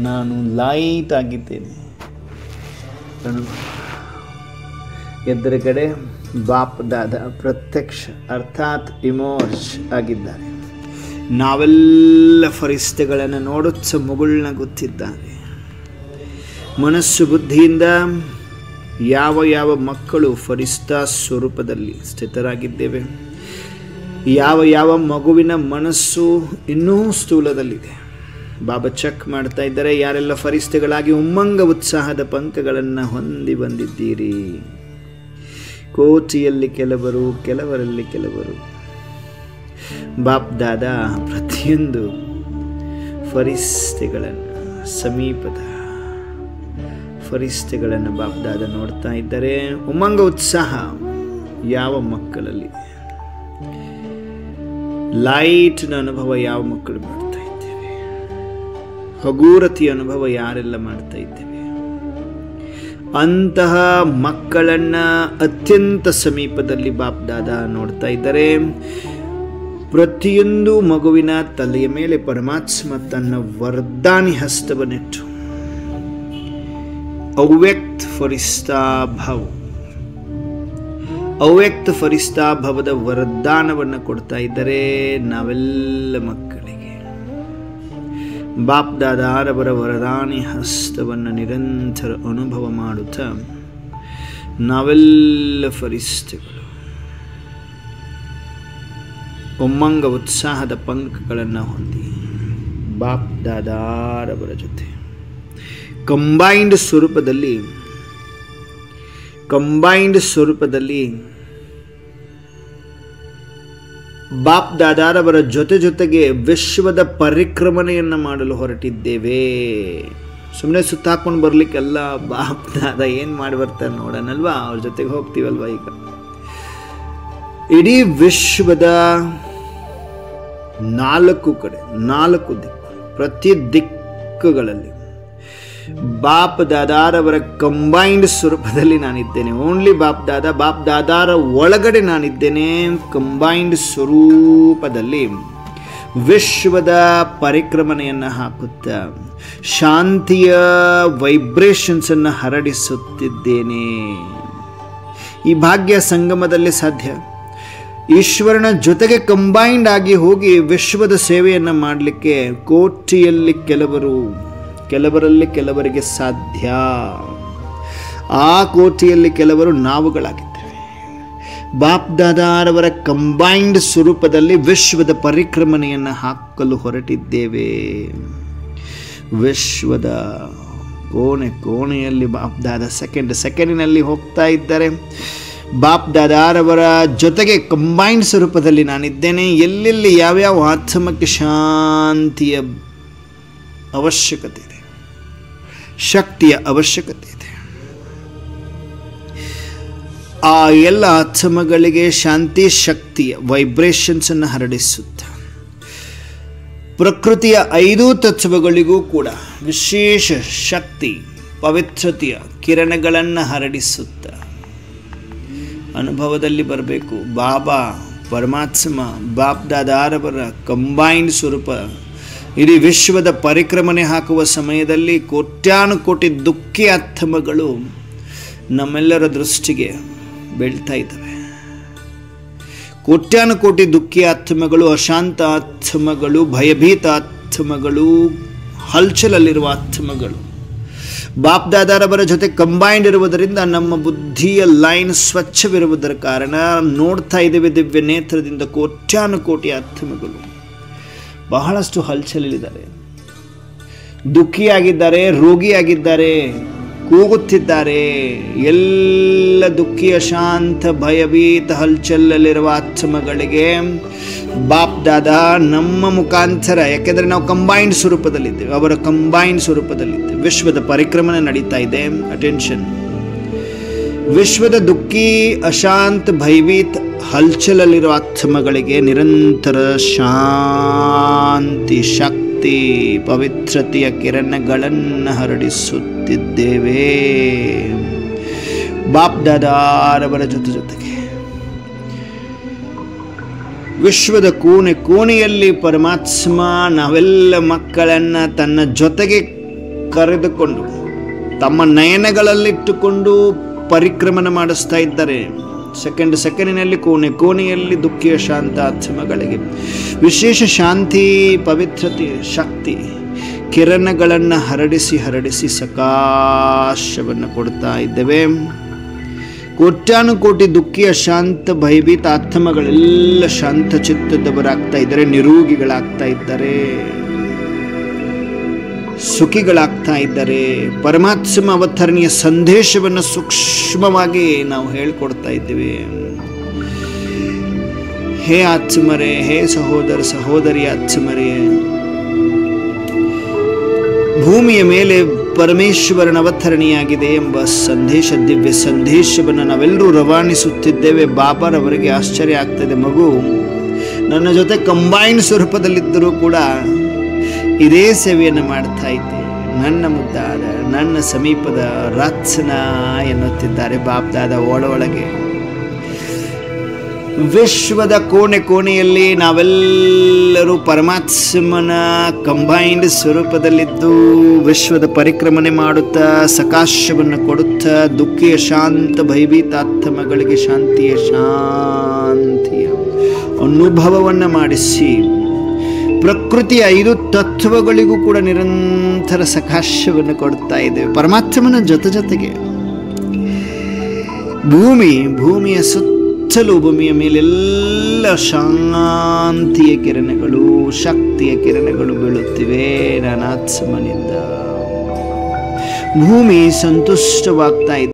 ನಾನು ಲೈಟ್ ಆಗಿದ್ದೇನೆ. ಎದುರುಗಡೆ ಬಾಪ್ ದಾದ ಪ್ರತ್ಯಕ್ಷ ಅರ್ಥಾತ್ ಇಮೋರ್ಜ್ ಆಗಿದ್ದಾರೆ. ನಾವೆಲ್ಲ ಫರಿಸ್ತೆಗಳನ್ನು ನೋಡುತ್ತ ಮುಗುಳ್ನಗುತ್ತಿದ್ದಾರೆ. ಮನಸ್ಸು ಬುದ್ಧಿಯಿಂದ ಯಾವ ಯಾವ ಮಕ್ಕಳು ಫರಿಸ್ತಾ ಸ್ವರೂಪದಲ್ಲಿ ಸ್ಥಿತರಾಗಿದ್ದೇವೆ, ಯಾವ ಯಾವ ಮಗುವಿನ ಮನಸ್ಸು ಇನ್ನೂ ಸ್ಥೂಲದಲ್ಲಿದೆ, ಬಾಬಾ ಚೆಕ್ ಮಾಡ್ತಾ ಇದ್ದಾರೆ. ಯಾರೆಲ್ಲ ಫರಿಸ್ತೆಗಳಾಗಿ ಉಮ್ಮಂಗ ಉತ್ಸಾಹದ ಪಂಕಗಳನ್ನು ಹೊಂದಿ ಬಂದಿದ್ದೀರಿ. ಕೋಟಿಯಲ್ಲಿ ಕೆಲವರು, ಕೆಲವರಲ್ಲಿ ಕೆಲವರು. ಬಾಪ್ ದಾದಾ ಪ್ರತಿಯೊಂದು ಫರಿಸ್ತೆಗಳನ್ನು, ಸಮೀಪದ ಫರಿಸ್ತೆಗಳನ್ನು ಬಾಪ್ ದಾದಾ ನೋಡ್ತಾ ಇದ್ದಾರೆ. ಉಮ್ಮಂಗ ಉತ್ಸಾಹ ಯಾವ ಮಕ್ಕಳಲ್ಲಿ, ಲೈಟ್ನ ಅನುಭವ ಯಾವ ಮಕ್ಕಳು ಮಾಡ್ತಾ ಇದ್ದೇವೆ, ಹಗೂರತಿಯ ಅನುಭವ ಯಾರೆಲ್ಲ ಮಾಡ್ತಾ ಇದ್ದೇವೆ, ಅಂತಹ ಮಕ್ಕಳನ್ನ ಅತ್ಯಂತ ಸಮೀಪದಲ್ಲಿ ಬಾಪ್ ದಾದಾ ನೋಡ್ತಾ ಇದ್ದಾರೆ. ಪ್ರತಿಯೊಂದು ಮಗುವಿನ ತಲೆಯ ಮೇಲೆ ಪರಮಾತ್ಮ ತನ್ನ ವರದಾನಿ ಹಸ್ತವನ್ನಿಟ್ಟು ಅವ್ಯಕ್ತ ಫರಿಸ್ತಾ ಭಾವ, ಅವ್ಯಕ್ತ ಫರಿಸ್ತಾ ಭವದ ವರದಾನವನ್ನು ಕೊಡ್ತಾ ಇದ್ದಾರೆ ನಾವೆಲ್ಲ ಮಕ್ಕಳಿಗೆ. ಬಾಪ್ ದಾದಾರವರ ವರದಾನಿ ಹಸ್ತವನ್ನು ನಿರಂತರ ಅನುಭವ ಮಾಡುತ್ತಾ ನಾವೆಲ್ಲ ಫರಿಸ್ತೆಗಳು ಉಮ್ಮಂಗ ಉತ್ಸಾಹದ ಪಂಕಗಳನ್ನು ಹೊಂದಿ ಬಾಪ್ ದಾದಾರವರ ಜೊತೆ ಕಂಬೈನ್ಡ್ ಸ್ವರೂಪದಲ್ಲಿ ಬಾಪ್ ದಾದಾರವರ ಜೊತೆಗೆ ವಿಶ್ವದ ಪರಿಕ್ರಮಣೆಯನ್ನು ಮಾಡಲು ಹೊರಟಿದ್ದೇವೆ. ಸುಮ್ಮನೆ ಸುತ್ತಾಕೊಂಡು ಬರ್ಲಿಕ್ಕೆಲ್ಲ ಬಾಪ್ ದಾದಾ ಏನು ಮಾಡಿ ಬರ್ತಾರೆ ನೋಡೋಣಲ್ವಾ, ಅವ್ರ ಜೊತೆಗೆ ಹೋಗ್ತೀವಲ್ವಾ. ಈಗ ಇಡೀ ವಿಶ್ವದ 4 ಕಡೆ 4 ದಿಕ್ಕು, ಪ್ರತಿ ದಿಕ್ಕುಗಳಲ್ಲಿ ಬಾಪ್ ದಾದಾರವರ ಕಂಬೈನ್ಡ್ ಸ್ವರೂಪದಲ್ಲಿ ನಾನಿದ್ದೇನೆ. ಓನ್ಲಿ ಬಾಪ್ ದಾದಾರ ಒಳಗಡೆ ನಾನಿದ್ದೇನೆ. ಕಂಬೈನ್ಡ್ ಸ್ವರೂಪದಲ್ಲಿ ವಿಶ್ವದ ಪರಿಕ್ರಮಣೆಯನ್ನು ಹಾಕುತ್ತಾ ಶಾಂತಿಯ ವೈಬ್ರೇಷನ್ಸ್ ಅನ್ನು ಹರಡಿಸುತ್ತಿದ್ದೇನೆ. ಈ ಭಾಗ್ಯ ಸಂಗಮದಲ್ಲಿ ಸಾಧ್ಯ. ಈಶ್ವರನ ಜೊತೆಗೆ ಕಂಬೈನ್ಡ್ ಆಗಿ ಹೋಗಿ ವಿಶ್ವದ ಸೇವೆಯನ್ನು ಮಾಡಲಿಕ್ಕೆ ಕೋಟಿಯಲ್ಲಿ ಕೆಲವರು, ಕೆಲವರಲ್ಲಿ ಕೆಲವರಿಗೆ ಸಾಧ್ಯ. ಆ ಕೋಟಿಯಲ್ಲಿ ಕೆಲವರು ನಾವುಗಳಾಗಿದ್ದೇವೆ. ಬಾಪ್ ದಾದಾರವರ ಕಂಬೈನ್ಡ್ ಸ್ವರೂಪದಲ್ಲಿ ವಿಶ್ವದ ಪರಿಕ್ರಮಣೆಯನ್ನು ಹಾಕಲು ಹೊರಟಿದ್ದೇವೆ. ವಿಶ್ವದ ಕೋಣೆಯಲ್ಲಿ ಬಾಪ್ ದಾದಾ ಸೆಕೆಂಡಿನಲ್ಲಿ ಹೋಗ್ತಾ ಇದ್ದಾರೆ. ಬಾಪ್ ದಾದಾರವರ ಜೊತೆಗೆ ಕಂಬೈನ್ಡ್ ಸ್ವರೂಪದಲ್ಲಿ ನಾನಿದ್ದೇನೆ. ಎಲ್ಲೆಲ್ಲಿ ಯಾವ್ಯಾವ ಆತ್ಮಕ್ಕೆ ಶಾಂತಿಯ ಅವಶ್ಯಕತೆ ಇದೆ, ಶಕ್ತಿಯ ಅವಶ್ಯಕತೆ ಇದೆ, ಆ ಎಲ್ಲ ಆತ್ಮಗಳಿಗೆ ಶಾಂತಿ ಶಕ್ತಿಯ ವೈಬ್ರೇಷನ್ಸ್ ಅನ್ನು ಹರಡಿಸುತ್ತ ಪ್ರಕೃತಿಯ 5 ತತ್ವಗಳಿಗೂ ಕೂಡ ವಿಶೇಷ ಶಕ್ತಿ ಪವಿತ್ರತೆಯ ಕಿರಣಗಳನ್ನು ಹರಡಿಸುತ್ತ ಅನುಭವದಲ್ಲಿ ಬರಬೇಕು. ಬಾಬಾ ಪರಮಾತ್ಮ ಬಾಪ್ ದಾದಾರವರ ಕಂಬೈನ್ಡ್ ಸ್ವರೂಪ ಇಡೀ ವಿಶ್ವದ ಪರಿಕ್ರಮಣೆ ಹಾಕುವ ಸಮಯದಲ್ಲಿ ಕೋಟ್ಯಾನುಕೋಟಿ ದುಃಖಿ ಆತ್ಮಗಳು ನಮ್ಮೆಲ್ಲರ ದೃಷ್ಟಿಗೆ ಬೀಳ್ತಾ ಇದ್ದಾವೆ. ಕೋಟ್ಯಾನುಕೋಟಿ ದುಃಖಿ ಆತ್ಮಗಳು, ಅಶಾಂತ ಆತ್ಮಗಳು, ಭಯಭೀತ ಆತ್ಮಗಳು, ಹಲ್ಚಲಲ್ಲಿರುವ ಆತ್ಮಗಳು ಬಾಪ್ ದಾದಾರವರ ಜೊತೆ ಕಂಬೈನ್ಡ್ ಇರುವುದರಿಂದ ನಮ್ಮ ಬುದ್ಧಿಯ ಲೈನ್ ಸ್ವಚ್ಛವಿರುವುದರ ಕಾರಣ ನೋಡ್ತಾ ಇದ್ದೇವೆ ದಿವ್ಯ ನೇತ್ರದಿಂದ ಕೋಟ್ಯಾನುಕೋಟಿ ಆತ್ಮಗಳು ಬಹಳಷ್ಟು ಹಲ್ಚಲಲ್ಲಿದ್ದಾರೆ, ದುಃಖಿಯಾಗಿದ್ದಾರೆ, ರೋಗಿಯಾಗಿದ್ದಾರೆ, ಕೂಗುತ್ತಿದ್ದಾರೆ. ಎಲ್ಲ ದುಃಖಿ ಅಶಾಂತ ಭಯಭೀತ ಹಲ್ಚಲಲ್ಲಿರುವ ಆತ್ಮಗಳಿಗೆ ಬಾಪ್ ದಾದಾ ನಮ್ಮ ಮುಖಾಂತರ, ಯಾಕೆಂದರೆ ನಾವು ಕಂಬೈನ್ಡ್ ಸ್ವರೂಪದಲ್ಲಿದ್ದೇವೆ, ಅವರ ಕಂಬೈನ್ಡ್ ಸ್ವರೂಪದಲ್ಲಿದ್ದೇವೆ. ವಿಶ್ವದ ಪರಿಕ್ರಮಣೆ ನಡೀತಾ ಇದೆ. ಅಟೆನ್ಷನ್. ವಿಶ್ವದ ದುಃಖಿ ಅಶಾಂತ ಭಯಭೀತ ಹಲ್ಚಲಲ್ಲಿರುವ ಆತ್ಮಗಳಿಗೆ ನಿರಂತರ ಶಾಂತಿ ಶಕ್ತಿ ಪವಿತ್ರತೆಯ ಕಿರಣಗಳನ್ನು ಹರಡಿಸುತ್ತಿದ್ದೇವೆ. ಬಾಪ್ ದಾದಾರವರ ಜೊತೆಗೆ ವಿಶ್ವದ ಕೋಣೆಯಲ್ಲಿ ಪರಮಾತ್ಮ ನಾವೆಲ್ಲ ಮಕ್ಕಳನ್ನು ತನ್ನ ಜೊತೆಗೆ ಕರೆದುಕೊಂಡು ತಮ್ಮ ನಯನಗಳಲ್ಲಿಟ್ಟುಕೊಂಡು ಪರಿಕ್ರಮಣ ಮಾಡಿಸ್ತಾ ಇದ್ದಾರೆ. ಸೆಕೆಂಡಿನಲ್ಲಿ ಕೋಣೆಯಲ್ಲಿ ದುಃಖಿಯ ಶಾಂತ ಆತ್ಮಗಳಿಗೆ ವಿಶೇಷ ಶಾಂತಿ, ಪವಿತ್ರತೆ, ಶಕ್ತಿ ಕಿರಣಗಳನ್ನು ಹರಡಿಸಿ ಸಕಾಶವನ್ನು ಕೊಡ್ತಾ ಇದ್ದೇವೆ. ಕೋಟ್ಯಾನುಕೋಟಿ ದುಃಖಿಯ ಶಾಂತ ಭಯಭೀತ ಆತ್ಮಗಳೆಲ್ಲ ಶಾಂತ ಚಿತ್ತದವರಾಗ್ತಾ ಇದ್ದಾರೆ, ನಿರೋಗಿಗಳಾಗ್ತಾ ಇದ್ದಾರೆ, ಸುಖಿಗಳಾಗ್ತಾ ಇದ್ದಾರೆ. ಪರಮಾತ್ಮ ಅವತರಣೆಯ ಸಂದೇಶವನ್ನು ಸೂಕ್ಷ್ಮವಾಗಿ ನಾವು ಹೇಳ್ಕೊಡ್ತಾ ಇದ್ದೀವಿ. ಹೇ ಆತ್ಮರೇ, ಹೇ ಸಹೋದರ ಸಹೋದರಿ ಆತ್ಮರೇ, ಭೂಮಿಯ ಮೇಲೆ ಪರಮೇಶ್ವರನ ಅವತರಣೆಯಾಗಿದೆ ಎಂಬ ಸಂದೇಶ, ದಿವ್ಯ ಸಂದೇಶವನ್ನು ನಾವೆಲ್ಲರೂ ರವಾನಿಸುತ್ತಿದ್ದೇವೆ. ಬಾಬಾರವರಿಗೆ ಆಶ್ಚರ್ಯ ಆಗ್ತದೆ, ಮಗು ನನ್ನ ಜೊತೆ ಕಂಬೈನ್ಡ್ ಸ್ವರೂಪದಲ್ಲಿದ್ದರೂ ಕೂಡ ಇದೇ ಸೇವೆಯನ್ನು ಮಾಡ್ತಾ ಇದ್ದೆ, ನನ್ನ ಮುದ್ದಾದ ನನ್ನ ಸಮೀಪದ ರತ್ನ ಎನ್ನುತ್ತಿದ್ದಾರೆ ಬಾಪ್ದಾದ ಒಳಗೆ. ವಿಶ್ವದ ಕೋಣೆಯಲ್ಲಿ ನಾವೆಲ್ಲರೂ ಪರಮಾತ್ಮನ ಕಂಬೈನ್ಡ್ ಸ್ವರೂಪದಲ್ಲಿದ್ದು ವಿಶ್ವದ ಪರಿಕ್ರಮಣೆ ಮಾಡುತ್ತಾ ಸಕಾಶವನ್ನು ಕೊಡುತ್ತಾ ದುಃಖಿಯ ಶಾಂತ ಭಯಭೀತಾತ್ಮಗಳಿಗೆ ಶಾಂತಿಯ ಅನುಭವವನ್ನು ಮಾಡಿಸಿ ಪ್ರಕೃತಿಯ 5 ತತ್ವಗಳಿಗೂ ಕೂಡ ನಿರಂತರ ಸಕಾಶವನ್ನು ಕೊಡ್ತಾ ಇದ್ದೇವೆ. ಪರಮಾತ್ಮನ ಜೊತೆಗೆ ಭೂಮಿಯ ಸುತ್ತಲೂ ಭೂಮಿಯ ಮೇಲೆಲ್ಲ ಶಾಂತಿಯ ಕಿರಣಗಳು, ಶಕ್ತಿಯ ಕಿರಣಗಳು ಬೀಳುತ್ತಿವೆ. ನಾನಾತ್ಮನಿಂದ ಭೂಮಿ ಸಂತುಷ್ಟವಾಗ್ತಾ ಇದೆ.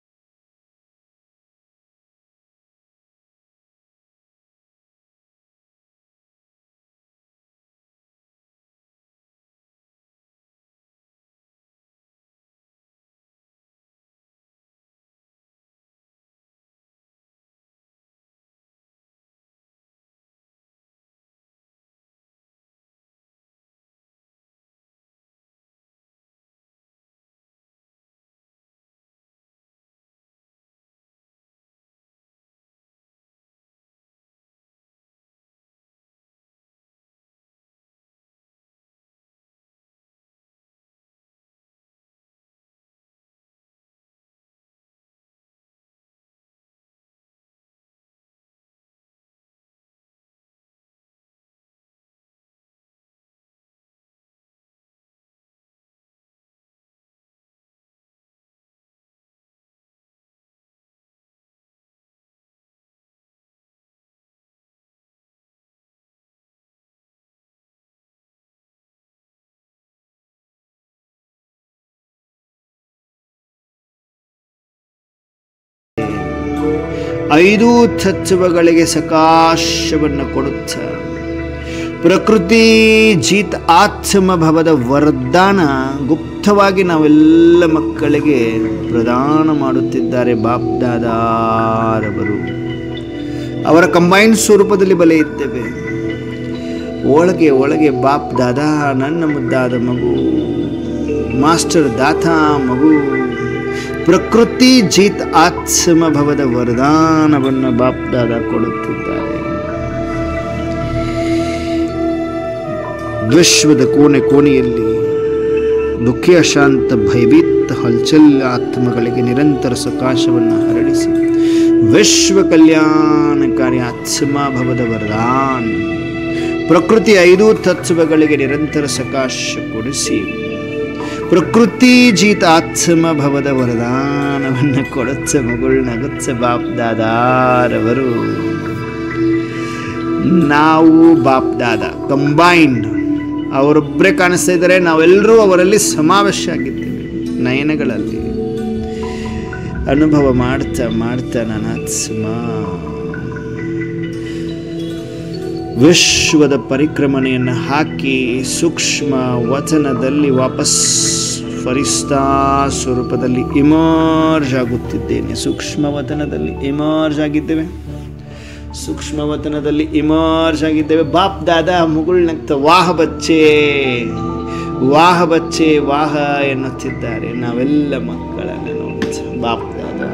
ಐದು ತತ್ವಗಳಿಗೆ ಸಕಾಶವನ್ನು ಕೊಡುತ್ತ ಪ್ರಕೃತಿ ಜೀತ್ ಆತ್ಮಭವದ ವರದಾನ ಗುಪ್ತವಾಗಿ ನಾವೆಲ್ಲ ಮಕ್ಕಳಿಗೆ ಪ್ರದಾನ ಮಾಡುತ್ತಿದ್ದಾರೆ ಬಾಪ್ದಾದಾರವರು. ಅವರ ಕಂಬೈನ್ಡ್ ಸ್ವರೂಪದಲ್ಲಿ ಬಲೆ ಇದ್ದೇವೆ. ಒಳಗೆ ಒಳಗೆ ಬಾಪ್ ದಾದಾ ನನ್ನ ಮುದ್ದಾದ ಮಗು, ಮಾಸ್ಟರ್ ದಾತಾ ಮಗು, ಪ್ರಕೃತಿ ಜೀತ್ ಆತ್ಮಭವದ ವರದಾನವನ್ನು ಬಾಪ್ ದಾದಾ ಕೊಡುತ್ತಿದ್ದಾರೆ. ವಿಶ್ವದ ಕೋಣೆಯಲ್ಲಿ ದುಃಖಿ ಅಶಾಂತ ಭಯಭೀತ ಹಲ್ಚಲ್ ಆತ್ಮಗಳಿಗೆ ನಿರಂತರ ಸಕಾಶವನ್ನು ಹರಡಿಸಿ ವಿಶ್ವ ಕಲ್ಯಾಣಕಾರಿ ಆತ್ಮಭವದ ವರದಾನ ಪ್ರಕೃತಿ 5 ತತ್ವಗಳಿಗೆ ನಿರಂತರ ಸಕಾಶ ಕೊಡಿಸಿ ಪ್ರಕೃತಿ ಜೀತ ಆತ್ಮಭವದ ವರದಾನವನ್ನು ಕೊಡುತ್ತ ಮಗಳು ನಗುತ್ತ ಬಾಪ್ ದಾದಾರವರು. ನಾವು ಬಾಪ್ ದಾದಾ ಕಂಬೈನ್ಡ್, ಅವರೊಬ್ಬರೇ ಕಾಣಿಸ್ತಾ ಇದ್ದಾರೆ, ನಾವೆಲ್ಲರೂ ಅವರಲ್ಲಿ ಸಮಾವೇಶ ಆಗಿದ್ದೇವೆ. ನಯನಗಳಲ್ಲಿ ಅನುಭವ ಮಾಡ್ತಾ ಮಾಡ್ತಾ ನಾನಾತ್ಮ ವಿಶ್ವದ ಪರಿಕ್ರಮಣೆಯನ್ನು ಹಾಕಿ ಸೂಕ್ಷ್ಮ ವಚನದಲ್ಲಿ ವಾಪಸ್ ಫರಿಸ್ತಾ ಸ್ವರೂಪದಲ್ಲಿ ಇಮರ್ಜ್ ಆಗುತ್ತಿದ್ದೇನೆ. ಸೂಕ್ಷ್ಮ ವಚನದಲ್ಲಿ ಇಮರ್ಜ್ ಆಗಿದ್ದೇವೆ, ಸೂಕ್ಷ್ಮ ವಚನದಲ್ಲಿ ಇಮರ್ಜ್ ಆಗಿದ್ದೇವೆ. ಬಾಪ್ ದಾದಾ ಮುಗುಳ್ನಗ್ತ ವಾಹ ಬಚ್ಚೆ ವಾಹ ಬಚ್ಚೆ ವಾಹ ಎನ್ನುತ್ತಿದ್ದಾರೆ. ನಾವೆಲ್ಲ ಮಕ್ಕಳನ್ನು ನೋಡುತ್ತ ಬಾಪ್ ದಾದಾ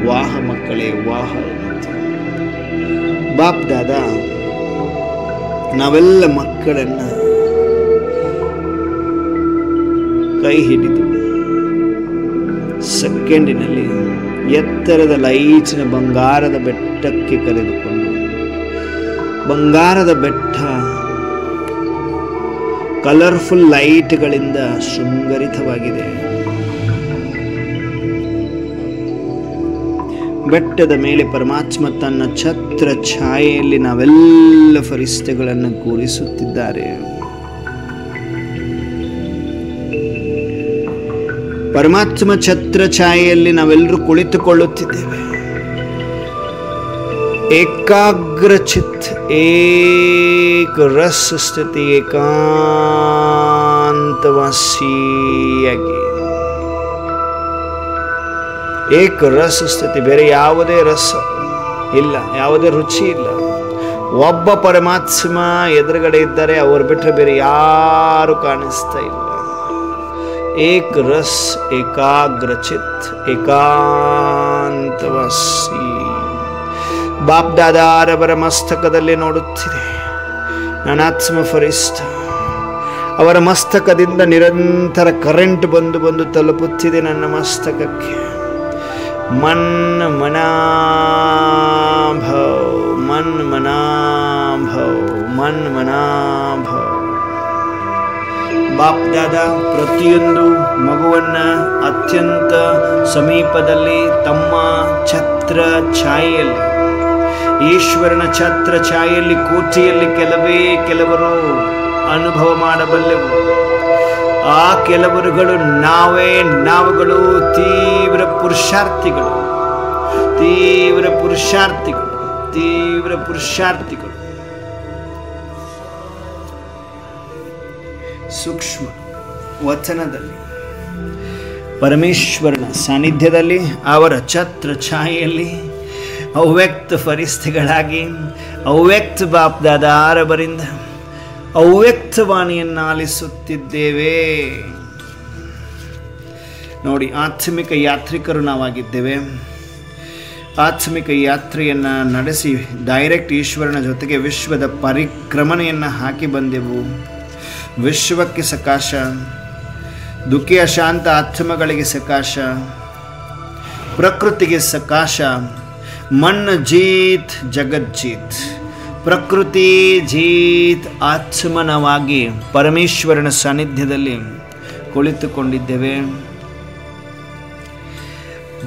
ವಾಹ ಮಕ್ಕಳೇ ವಾಹ ಬಾಪ್ ದಾದಾ ನಾವೆಲ್ಲ ಮಕ್ಕಳನ್ನು ಕೈ ಹಿಡಿದು ಸೆಕೆಂಡಿನಲ್ಲಿ ಎತ್ತರದ ಲೈಟಿನ ಬಂಗಾರದ ಬೆಟ್ಟಕ್ಕೆ ಕರೆದುಕೊಂಡು, ಬಂಗಾರದ ಬೆಟ್ಟ ಕಲರ್ಫುಲ್ ಲೈಟ್ಗಳಿಂದ ಶೃಂಗರಿತವಾಗಿದೆ. ಬೆಟ್ಟದ ಮೇಲೆ ಪರಮಾತ್ಮ ತನ್ನ ಛತ್ರ ಛಾಯೆಯಲ್ಲಿ ನಾವೆಲ್ಲ ಫರಿಸ್ತೆಗಳನ್ನು ಕೂರಿಸುತ್ತಿದ್ದಾರೆ. ಪರಮಾತ್ಮ ಛತ್ರ ಛಾಯೆಯಲ್ಲಿ ನಾವೆಲ್ಲರೂ ಕುಳಿತುಕೊಳ್ಳುತ್ತಿದ್ದೇವೆ. ಏಕಾಗ್ರ ಚಿತ್, ಏಕ ರಸ ಸ್ಥಿತಿ, ಏಕಾಂತವಾಸಿಯಾಗಿ, ಏಕ ರಸ ಸ್ಥಿತಿ. ಬೇರೆ ಯಾವುದೇ ರಸ ಇಲ್ಲ, ಯಾವುದೇ ರುಚಿ ಇಲ್ಲ. ಒಬ್ಬ ಪರಮಾತ್ಮ ಎದುರುಗಡೆ ಇದ್ದಾರೆ, ಅವರು ಬಿಟ್ಟರೆ ಬೇರೆ ಯಾರು ಕಾಣಿಸ್ತಾ ಇಲ್ಲ. ಏಕ ರಸ್, ಏಕಾಗ್ರ ಚಿತ್, ಏಕಾಂತವಾಸಿ. ಬಾಪ್ ದಾದಾರವರ ಮಸ್ತಕದಲ್ಲಿ ನೋಡುತ್ತಿದೆ ನನಾತ್ಮ ಫರಿಷ್ಠ. ಅವರ ಮಸ್ತಕದಿಂದ ನಿರಂತರ ಕರೆಂಟ್ ಬಂದು ತಲುಪುತ್ತಿದೆ ನನ್ನ ಮಸ್ತಕಕ್ಕೆ. ಮನ್ ಮನಾಭವ್, ಮನ್ ಮನಾಭವ್, ಮನ್ ಮನಾಭವ್. ಬಾಪ್ ದಾದಾ ಪ್ರತಿಯೊಂದು ಮಗುವನ್ನ ಅತ್ಯಂತ ಸಮೀಪದಲ್ಲಿ ತಮ್ಮ ಛತ್ರ ಛಾಯೆಯಲ್ಲಿ, ಈಶ್ವರನ ಛತ್ರ ಛಾಯೆಯಲ್ಲಿ ಕೋಟಿಯಲ್ಲಿ ಕೆಲವರು ಅನುಭವ ಮಾಡಬಲ್ಲೆವು. ಆ ಕೆಲವರುಗಳು ನಾವುಗಳು ತೀವ್ರ ಪುರುಷಾರ್ಥಿಗಳು, ತೀವ್ರ ಪುರುಷಾರ್ಥಿಗಳು, ತೀವ್ರ ಪುರುಷಾರ್ಥಿಗಳು. ಸೂಕ್ಷ್ಮ ವಚನದಲ್ಲಿ ಪರಮೇಶ್ವರನ ಸಾನ್ನಿಧ್ಯದಲ್ಲಿ ಅವರ ಛತ್ರ ಛಾಯೆಯಲ್ಲಿ ಅವ್ಯಕ್ತ ಫರಿಸ್ತೆಗಳಾಗಿ ಅವ್ಯಕ್ತ ಬಾಪ್ ದಾದಾರವರಿಂದ ಅವ್ಯಕ್ತವಾಣಿಯನ್ನು ಆಲಿಸುತ್ತಿದ್ದೇವೆ. ನೋಡಿ, ಆತ್ಮಿಕ ಯಾತ್ರಿಕರು ನಾವಾಗಿದ್ದೇವೆ. ಆತ್ಮಿಕ ಯಾತ್ರೆಯನ್ನು ನಡೆಸಿ ಡೈರೆಕ್ಟ್ ಈಶ್ವರನ ಜೊತೆಗೆ ವಿಶ್ವದ ಪರಿಕ್ರಮಣೆಯನ್ನು ಹಾಕಿ ಬಂದೆವು. ವಿಶ್ವಕ್ಕೆ ಸಕಾಶ, ದುಃಖಿ ಅಶಾಂತ ಆತ್ಮಗಳಿಗೆ ಸಕಾಶ, ಪ್ರಕೃತಿಗೆ ಸಕಾಶ. ಮನ್ ಜೀತ್ ಜಗಜ್ಜೀತ್, ಪ್ರಕೃತಿ ಜೀತ್ ಆತ್ಮನವಾಗಿ ಪರಮೇಶ್ವರನ ಸಾನ್ನಿಧ್ಯದಲ್ಲಿ ಕುಳಿತುಕೊಂಡಿದ್ದೇವೆ.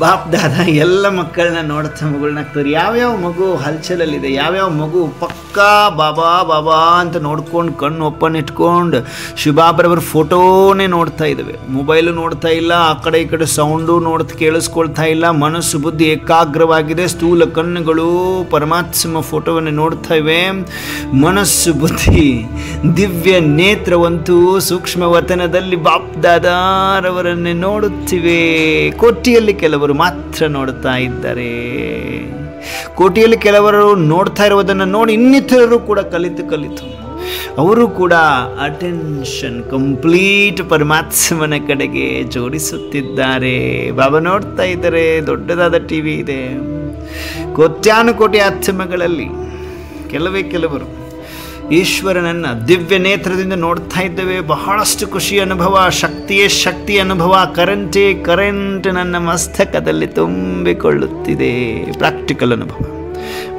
ಬಾಪ್ ದಾದಾ ಎಲ್ಲ ಮಕ್ಕಳನ್ನ ನೋಡ್ತಾ ಮಗುಳನ್ನಾಗ್ತಾರೆ. ಯಾವ್ಯಾವ ಮಗು ಹಲ್ಚಲಲ್ಲಿದೆ, ಯಾವ್ಯಾವ ಮಗು ಪಕ್ಕಾ ಬಾಬಾ ಬಾಬಾ ಅಂತ ನೋಡ್ಕೊಂಡು ಕಣ್ಣು ಓಪನ್ ಇಟ್ಕೊಂಡು ಶಿವಬಾಬ್ರವ್ರ ಫೋಟೋನೇ ನೋಡ್ತಾ ಇದ್ದಾವೆ. ಮೊಬೈಲು ನೋಡ್ತಾ ಇಲ್ಲ, ಆ ಕಡೆ ಈ ಕಡೆ ಸೌಂಡು ಕೇಳಿಸ್ಕೊಳ್ತಾ ಇಲ್ಲ. ಮನಸ್ಸು ಬುದ್ಧಿ ಏಕಾಗ್ರವಾಗಿದೆ. ಸ್ಥೂಲ ಕಣ್ಣುಗಳು ಪರಮಾತ್ಮ ಫೋಟೋವನ್ನು ನೋಡ್ತಾ ಇವೆ. ಮನಸ್ಸು ಬುದ್ಧಿ ದಿವ್ಯ ನೇತ್ರವಂತೂ ಸೂಕ್ಷ್ಮ ವತನದಲ್ಲಿ ಬಾಪ್ ದಾದಾರವರನ್ನೇ ನೋಡುತ್ತಿವೆ. ಕೋಟಿಯಲ್ಲಿ ಕೆಲವರು ಮಾತ್ರ ನೋಡ್ತಾ ಇದ್ದಾರೆ. ಕೋಟಿಯಲ್ಲಿ ಕೆಲವರು ನೋಡ್ತಾ ಇರುವುದನ್ನು ನೋಡಿ ಇನ್ನಿತರರು ಕೂಡ ಕಲಿತು ಅವರು ಕೂಡ ಅಟೆನ್ಷನ್ ಕಂಪ್ಲೀಟ್ ಪರಮಾತ್ಮನ ಕಡೆಗೆ ಜೋಡಿಸುತ್ತಿದ್ದಾರೆ. ಬಾಬಾ ನೋಡ್ತಾ ಇದ್ದಾರೆ. ದೊಡ್ಡದಾದ ಟಿವಿ ಇದೆ. ಕೋಟ್ಯಾನುಕೋಟಿ ಆತ್ಮಗಳಲ್ಲಿ ಕೆಲವರು ಈಶ್ವರನನ್ನು ದಿವ್ಯ ನೇತ್ರದಿಂದ ನೋಡ್ತಾ ಇದ್ದೇವೆ. ಬಹಳಷ್ಟು ಖುಷಿ ಅನುಭವ, ಶಕ್ತಿಯೇ ಶಕ್ತಿ ಅನುಭವ, ಕರೆಂಟ್ ನನ್ನ ಮಸ್ತಕದಲ್ಲಿ ತುಂಬಿಕೊಳ್ಳುತ್ತಿದೆ. ಪ್ರಾಕ್ಟಿಕಲ್ ಅನುಭವ,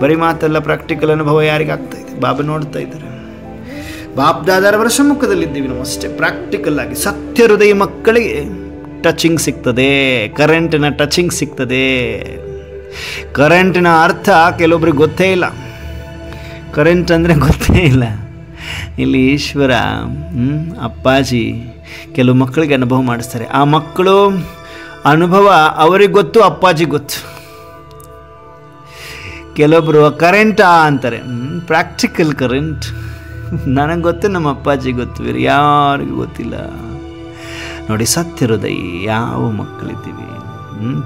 ಬರೀ ಮಾತಲ್ಲ, ಪ್ರಾಕ್ಟಿಕಲ್ ಅನುಭವ ಯಾರಿಗಾಗ್ತಾ ಇದೆ? ಬಾಬಾ ನೋಡ್ತಾ ಇದ್ದಾರೆ. ಬಾಪ್ ದಾದಾರವರ ಸಮ್ಮುಖದಲ್ಲಿದ್ದೀವಿ ನಾವು ಅಷ್ಟೇ. ಪ್ರಾಕ್ಟಿಕಲ್ ಆಗಿ ಸತ್ಯ ಹೃದಯ ಮಕ್ಕಳಿಗೆ ಟಚಿಂಗ್ ಸಿಗ್ತದೆ, ಕರೆಂಟಿನ ಟಚಿಂಗ್ ಸಿಗ್ತದೆ. ಕರೆಂಟಿನ ಅರ್ಥ ಕೆಲವೊಬ್ರಿಗೆ ಗೊತ್ತೇ ಇಲ್ಲ. ಕರೆಂಟ್ ಅಂದರೆ ಗೊತ್ತೇ ಇಲ್ಲ. ಇಲ್ಲಿ ಈಶ್ವರ ಅಪ್ಪಾಜಿ ಕೆಲವು ಮಕ್ಕಳಿಗೆ ಅನುಭವ ಮಾಡಿಸ್ತಾರೆ. ಆ ಮಕ್ಕಳು ಅನುಭವ ಅವರಿಗೆ ಗೊತ್ತು, ಅಪ್ಪಾಜಿ ಗೊತ್ತು. ಕೆಲವೊಬ್ಬರು ಕರೆಂಟಾ ಅಂತಾರೆ. ಪ್ರಾಕ್ಟಿಕಲ್ ಕರೆಂಟ್ ನನಗೆ ಗೊತ್ತು, ನಮ್ಮ ಅಪ್ಪಾಜಿ ಗೊತ್ತು, ಬೇರೆ ಯಾರಿಗೂ ಗೊತ್ತಿಲ್ಲ. ನೋಡಿ, ಸತ್ಯ ಹೃದಯ ಯಾವ ಮಕ್ಕಳಿದ್ದೀವಿ,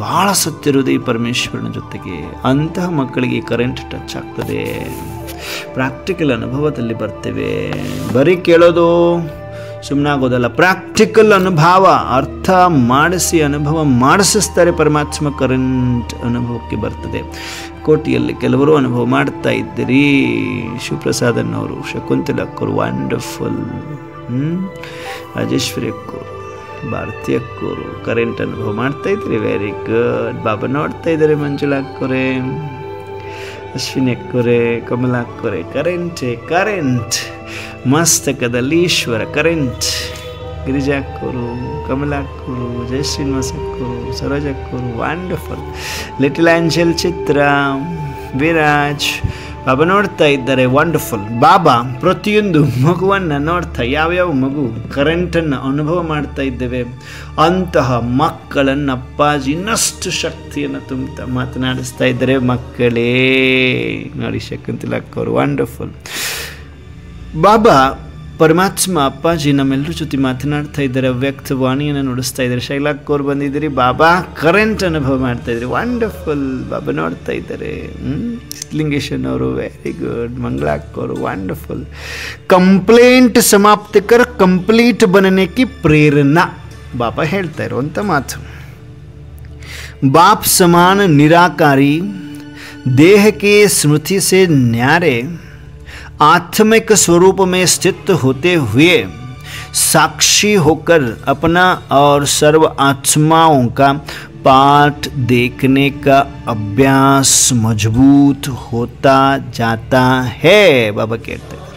ಭಾಳ ಸತ್ಯ ಹೃದಯ ಪರಮೇಶ್ವರನ ಜೊತೆಗೆ, ಅಂತಹ ಮಕ್ಕಳಿಗೆ ಕರೆಂಟ್ ಟಚ್ ಆಗ್ತದೆ. ಪ್ರಾಕ್ಟಿಕಲ್ ಅನುಭವದಲ್ಲಿ ಬರ್ತೇವೆ. ಬರೀ ಕೇಳೋದು ಸುಮ್ಮನಾಗೋದಲ್ಲ, ಪ್ರಾಕ್ಟಿಕಲ್ ಅನುಭವ ಅರ್ಥ ಮಾಡಿಸಿ ಅನುಭವ ಮಾಡಿಸಿಸ್ತಾರೆ. ಪರಮಾತ್ಮ ಕರೆಂಟ್ ಅನುಭವಕ್ಕೆ ಬರ್ತದೆ. ಕೋಟಿಯಲ್ಲಿ ಕೆಲವರು ಅನುಭವ ಮಾಡ್ತಾ ಇದ್ದೀರಿ. ಶಿವಪ್ರಸಾದನ್ನವರು, ಶಕುಂತಲಕ್ಕವರು ವಂಡರ್ಫುಲ್, ರಾಜೇಶ್ವರಿ ಅಕ್ಕವರು ಭಾರತಿ ಅಕ್ಕೋರು ಕರೆಂಟ್ ಅನುಭವ ಮಾಡ್ತಾ ಇದ್ರಿ. Very good. ಬಾಬಾ ನೋಡ್ತಾ ಇದ್ದಾರೆ. ಮಂಜುಳಾ ಅಕ್ಕೋರೆ, ಅಶ್ವಿನಿ ಅಕ್ಕೋರೆ, ಕಮಲಾ ಅಕ್ಕೋರೆ, ಕರೆಂಟ್ ಮಸ್ತಕದಲ್ಲಿ ಈಶ್ವರ ಕರೆಂಟ್. ಗಿರಿಜಾ ಅಕ್ಕೋರು, ಕಮಲಾ ಅಕ್ಕೋರು, ಜಯ ಶ್ರೀನಿವಾಸ ಅಕ್ಕೋರು, ಸರೋಜ ಅಕ್ಕೋರು, wonderful. Little angel Chitra, Viraj Baba ನೋಡ್ತಾ ಇದ್ದಾರೆ. ವಂಡರ್ಫುಲ್. ಬಾಬಾ ಪ್ರತಿಯೊಂದು ಮಗುವನ್ನು ನೋಡ್ತಾ, ಯಾವ್ಯಾವ ಮಗು ಕರೆಂಟನ್ನು ಅನುಭವ ಮಾಡ್ತಾ ಇದ್ದೇವೆ ಅಂತಹ ಮಕ್ಕಳನ್ನು ಅಪ್ಪಾಜಿ ಇನ್ನಷ್ಟು ಶಕ್ತಿಯನ್ನು ತುಂಬುತ್ತಾ ಮಾತನಾಡಿಸ್ತಾ ಇದ್ದಾರೆ. ಮಕ್ಕಳೇ ನೋಡಿ, ಶಕುಂತಲಾ ಅಕ್ಕವರು ವಂಡರ್ಫುಲ್. ಬಾಬಾ ಪರಮಾತ್ಮ ಅಪ್ಪಾಜಿ ನಮ್ಮೆಲ್ಲರ ಜೊತೆ ಮಾತನಾಡ್ತಾ ಇದ್ದಾರೆ. ಅವ್ಯಕ್ತ ವಾಣಿಯನ್ನು ನುಡಿಸ್ತಾ ಇದ್ದಾರೆ. ಶೈಲಾಕ್ಕವ್ರು ಬಂದಿದ್ದೀರಿ. ಬಾಬಾ ಕರೆಂಟ್ ಅನುಭವ ಮಾಡ್ತಾ ಇದ್ದಾರೆ. ವಂಡರ್ಫುಲ್. ಬಾಬಾ ನೋಡ್ತಾ ಇದ್ದಾರೆ. ಲಿಂಗೇಶನ್ ಅವರು ವೆರಿ ಗುಡ್. ಮಂಗಳಾಕ್ಕವರು ವಂಡರ್ಫುಲ್. ಕಂಪ್ಲೇಂಟ್ ಸಮಾಪ್ತ ಕರ್ ಕಂಪ್ಲೀಟ್ ಬನನೆ ಕಿ ಪ್ರೇರಣಾ ಬಾಬಾ ಹೇಳ್ತಾ ಇರುವಂಥ ಮಾತು. बाप समान निराकारी, देह के स्मृति से न्यारे, आत्मिक स्वरूप में स्थित होते हुए साक्षी होकर अपना और सर्व आत्माओं का पाठ देखने का अभ्यास मजबूत होता जाता है. बाबा कहते हैं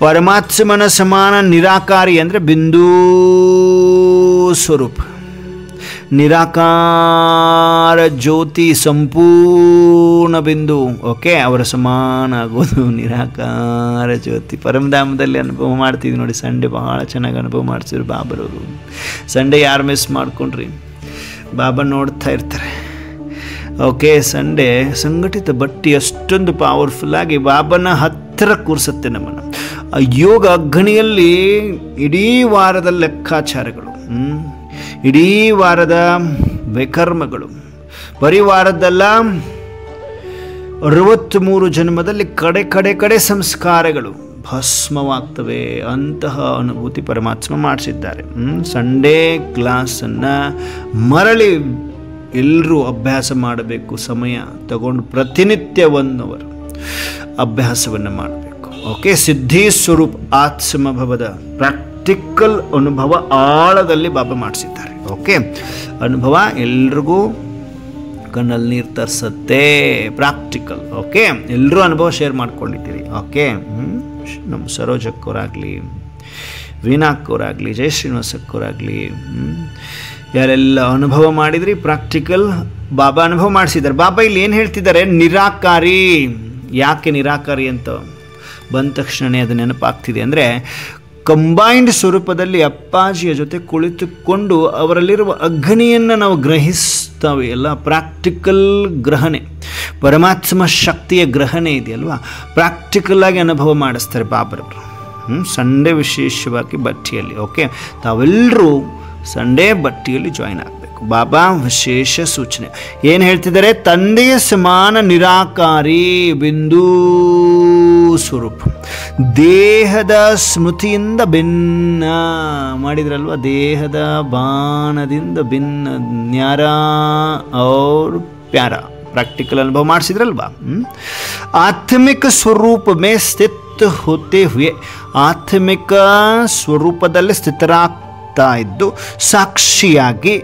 परमात्मನ ಸಮಾನ ನಿರಾಕಾರಿ ಅಂದರೆ ಬಿಂದು ಸ್ವರೂಪ, ನಿರಾಕಾರ ಜ್ಯೋತಿ, ಸಂಪೂರ್ಣ ಬಿಂದು. ಓಕೆ, ಅವರ ಸಮಾನ ಆಗೋದು ನಿರಾಕಾರ ಜ್ಯೋತಿ. ಪರಮಧಾಮದಲ್ಲಿ ಅನುಭವ ಮಾಡ್ತಿದ್ವಿ ನೋಡಿ. ಸಂಡೇ ಭಾಳ ಚೆನ್ನಾಗಿ ಅನುಭವ ಮಾಡ್ತಿದ್ರು ಬಾಬರವರು. ಸಂಡೇ ಯಾರು ಮಿಸ್ ಮಾಡ್ಕೊಂಡ್ರಿ? ಬಾಬಾ ನೋಡ್ತಾ ಇರ್ತಾರೆ. ಓಕೆ, ಸಂಡೇ ಸಂಘಟಿತ ಬಟ್ಟಿ ಅಷ್ಟೊಂದು ಪವರ್ಫುಲ್ಲಾಗಿ ಬಾಬನ ಹತ್ತಿರ ಕೂರಿಸುತ್ತೆ ನಮ್ಮನ್ನು. ಯೋಗ ಅಗ್ನಿಯಲ್ಲಿ ಇಡೀ ವಾರದ ಲೆಕ್ಕಾಚಾರಗಳು, ಇಡೀ ವಾರದ ವಿಕರ್ಮಗಳು, ಬರೀ ವಾರದಲ್ಲ 63 ಜನ್ಮದಲ್ಲಿ ಕಡೆ ಸಂಸ್ಕಾರಗಳು ಭಸ್ಮವಾಗ್ತವೆ. ಅಂತಹ ಅನುಭೂತಿ ಪರಮಾತ್ಮ ಮಾಡಿಸಿದ್ದಾರೆ. ಸಂಡೇ ಕ್ಲಾಸನ್ನು ಮರಳಿ ಎಲ್ಲರೂ ಅಭ್ಯಾಸ ಮಾಡಬೇಕು. ಸಮಯ ತಗೊಂಡು ಪ್ರತಿನಿತ್ಯ 1 ಅವರ್ ಅಭ್ಯಾಸವನ್ನು ಮಾಡಬೇಕು. ಓಕೆ, ಸಿದ್ಧಿ ಸ್ವರೂಪ್ ಆತ್ಮಭವದ ಪ್ರಾಕ್ಟಿಕಲ್ ಅನುಭವ ಆಳದಲ್ಲಿ ಬಾಬಾ ಮಾಡಿಸಿದ್ದಾರೆ. ಓಕೆ, ಅನುಭವ ಎಲ್ರಿಗೂ ಕಣ್ಣಲ್ಲಿ ನೀರು ತರಿಸುತ್ತೆ. ಪ್ರಾಕ್ಟಿಕಲ್. ಓಕೆ, ಎಲ್ಲರೂ ಅನುಭವ ಶೇರ್ ಮಾಡ್ಕೊಂಡಿದ್ದೀರಿ. ಓಕೆ, ನಮ್ಮ ಸರೋಜಕ್ಕವರಾಗಲಿ, ವೀಣಾಕ್ಕವರಾಗಲಿ, ಜಯ ಶ್ರೀನಿವಾಸಕ್ಕವರಾಗಲಿ, ಯಾರೆಲ್ಲ ಅನುಭವ ಮಾಡಿದ್ರಿ ಪ್ರಾಕ್ಟಿಕಲ್ ಬಾಬಾ ಅನುಭವ ಮಾಡಿಸಿದ್ದಾರೆ. ಬಾಬಾ ಇಲ್ಲಿ ಏನು ಹೇಳ್ತಿದ್ದಾರೆ? ನಿರಾಕಾರಿ. ಯಾಕೆ ನಿರಾಕಾರಿ ಅಂತ ಬಂದ ತಕ್ಷಣವೇ ಅದು ನೆನಪಾಗ್ತಿದೆ ಅಂದರೆ, ಕಂಬೈನ್ಡ್ ಸ್ವರೂಪದಲ್ಲಿ ಅಪ್ಪಾಜಿಯ ಜೊತೆ ಕುಳಿತುಕೊಂಡು ಅವರಲ್ಲಿರುವ ಅಗ್ನಿಯನ್ನು ನಾವು ಗ್ರಹಿಸ್ತೇವೆ. ಎಲ್ಲ ಪ್ರಾಕ್ಟಿಕಲ್ ಗ್ರಹಣೆ, ಪರಮಾತ್ಮ ಶಕ್ತಿಯ ಗ್ರಹಣೆ ಇದೆಯಲ್ವಾ, ಪ್ರಾಕ್ಟಿಕಲ್ಲಾಗಿ ಅನುಭವ ಮಾಡಿಸ್ತಾರೆ ಬಾಬರವರು. ಸಂಡೇ ವಿಶೇಷವಾಗಿ ಬಟ್ಟಿಯಲ್ಲಿ. ಓಕೆ, ತಾವೆಲ್ಲರೂ ಸಂಡೇ ಬಟ್ಟಿಯಲ್ಲಿ ಜಾಯಿನ್ ಆಗಬೇಕು. ಬಾಬಾ ವಿಶೇಷ ಸೂಚನೆ ಏನು ಹೇಳ್ತಿದ್ದಾರೆ? ತಂದೆಯ ಸಮಾನ ನಿರಾಕಾರಿ ಬಿಂದು ಸ್ವರೂಪ, ದೇಹದ ಸ್ಮೃತಿಯಿಂದ ಭಿನ್ನ ಮಾಡಿದ್ರಲ್ವ, ದೇಹದ ಬಾಣದಿಂದ ಭಿನ್ನ, ನ್ಯಾರ ಔರ್ ಪ್ಯಾರ ಪ್ರಾಕ್ಟಿಕಲ್ ಅನುಭವ ಮಾಡಿಸಿದ್ರಲ್ವಾ. ಆತ್ಮಿಕ ಸ್ವರೂಪ ಮೇ ಸ್ಥಿತ ಹೋತೆ ಹುಯೆ, ಆತ್ಮಿಕ ಸ್ವರೂಪದಲ್ಲಿ ಸ್ಥಿತರಾಗ್ತಾ ಇದ್ದು ಸಾಕ್ಷಿಯಾಗಿ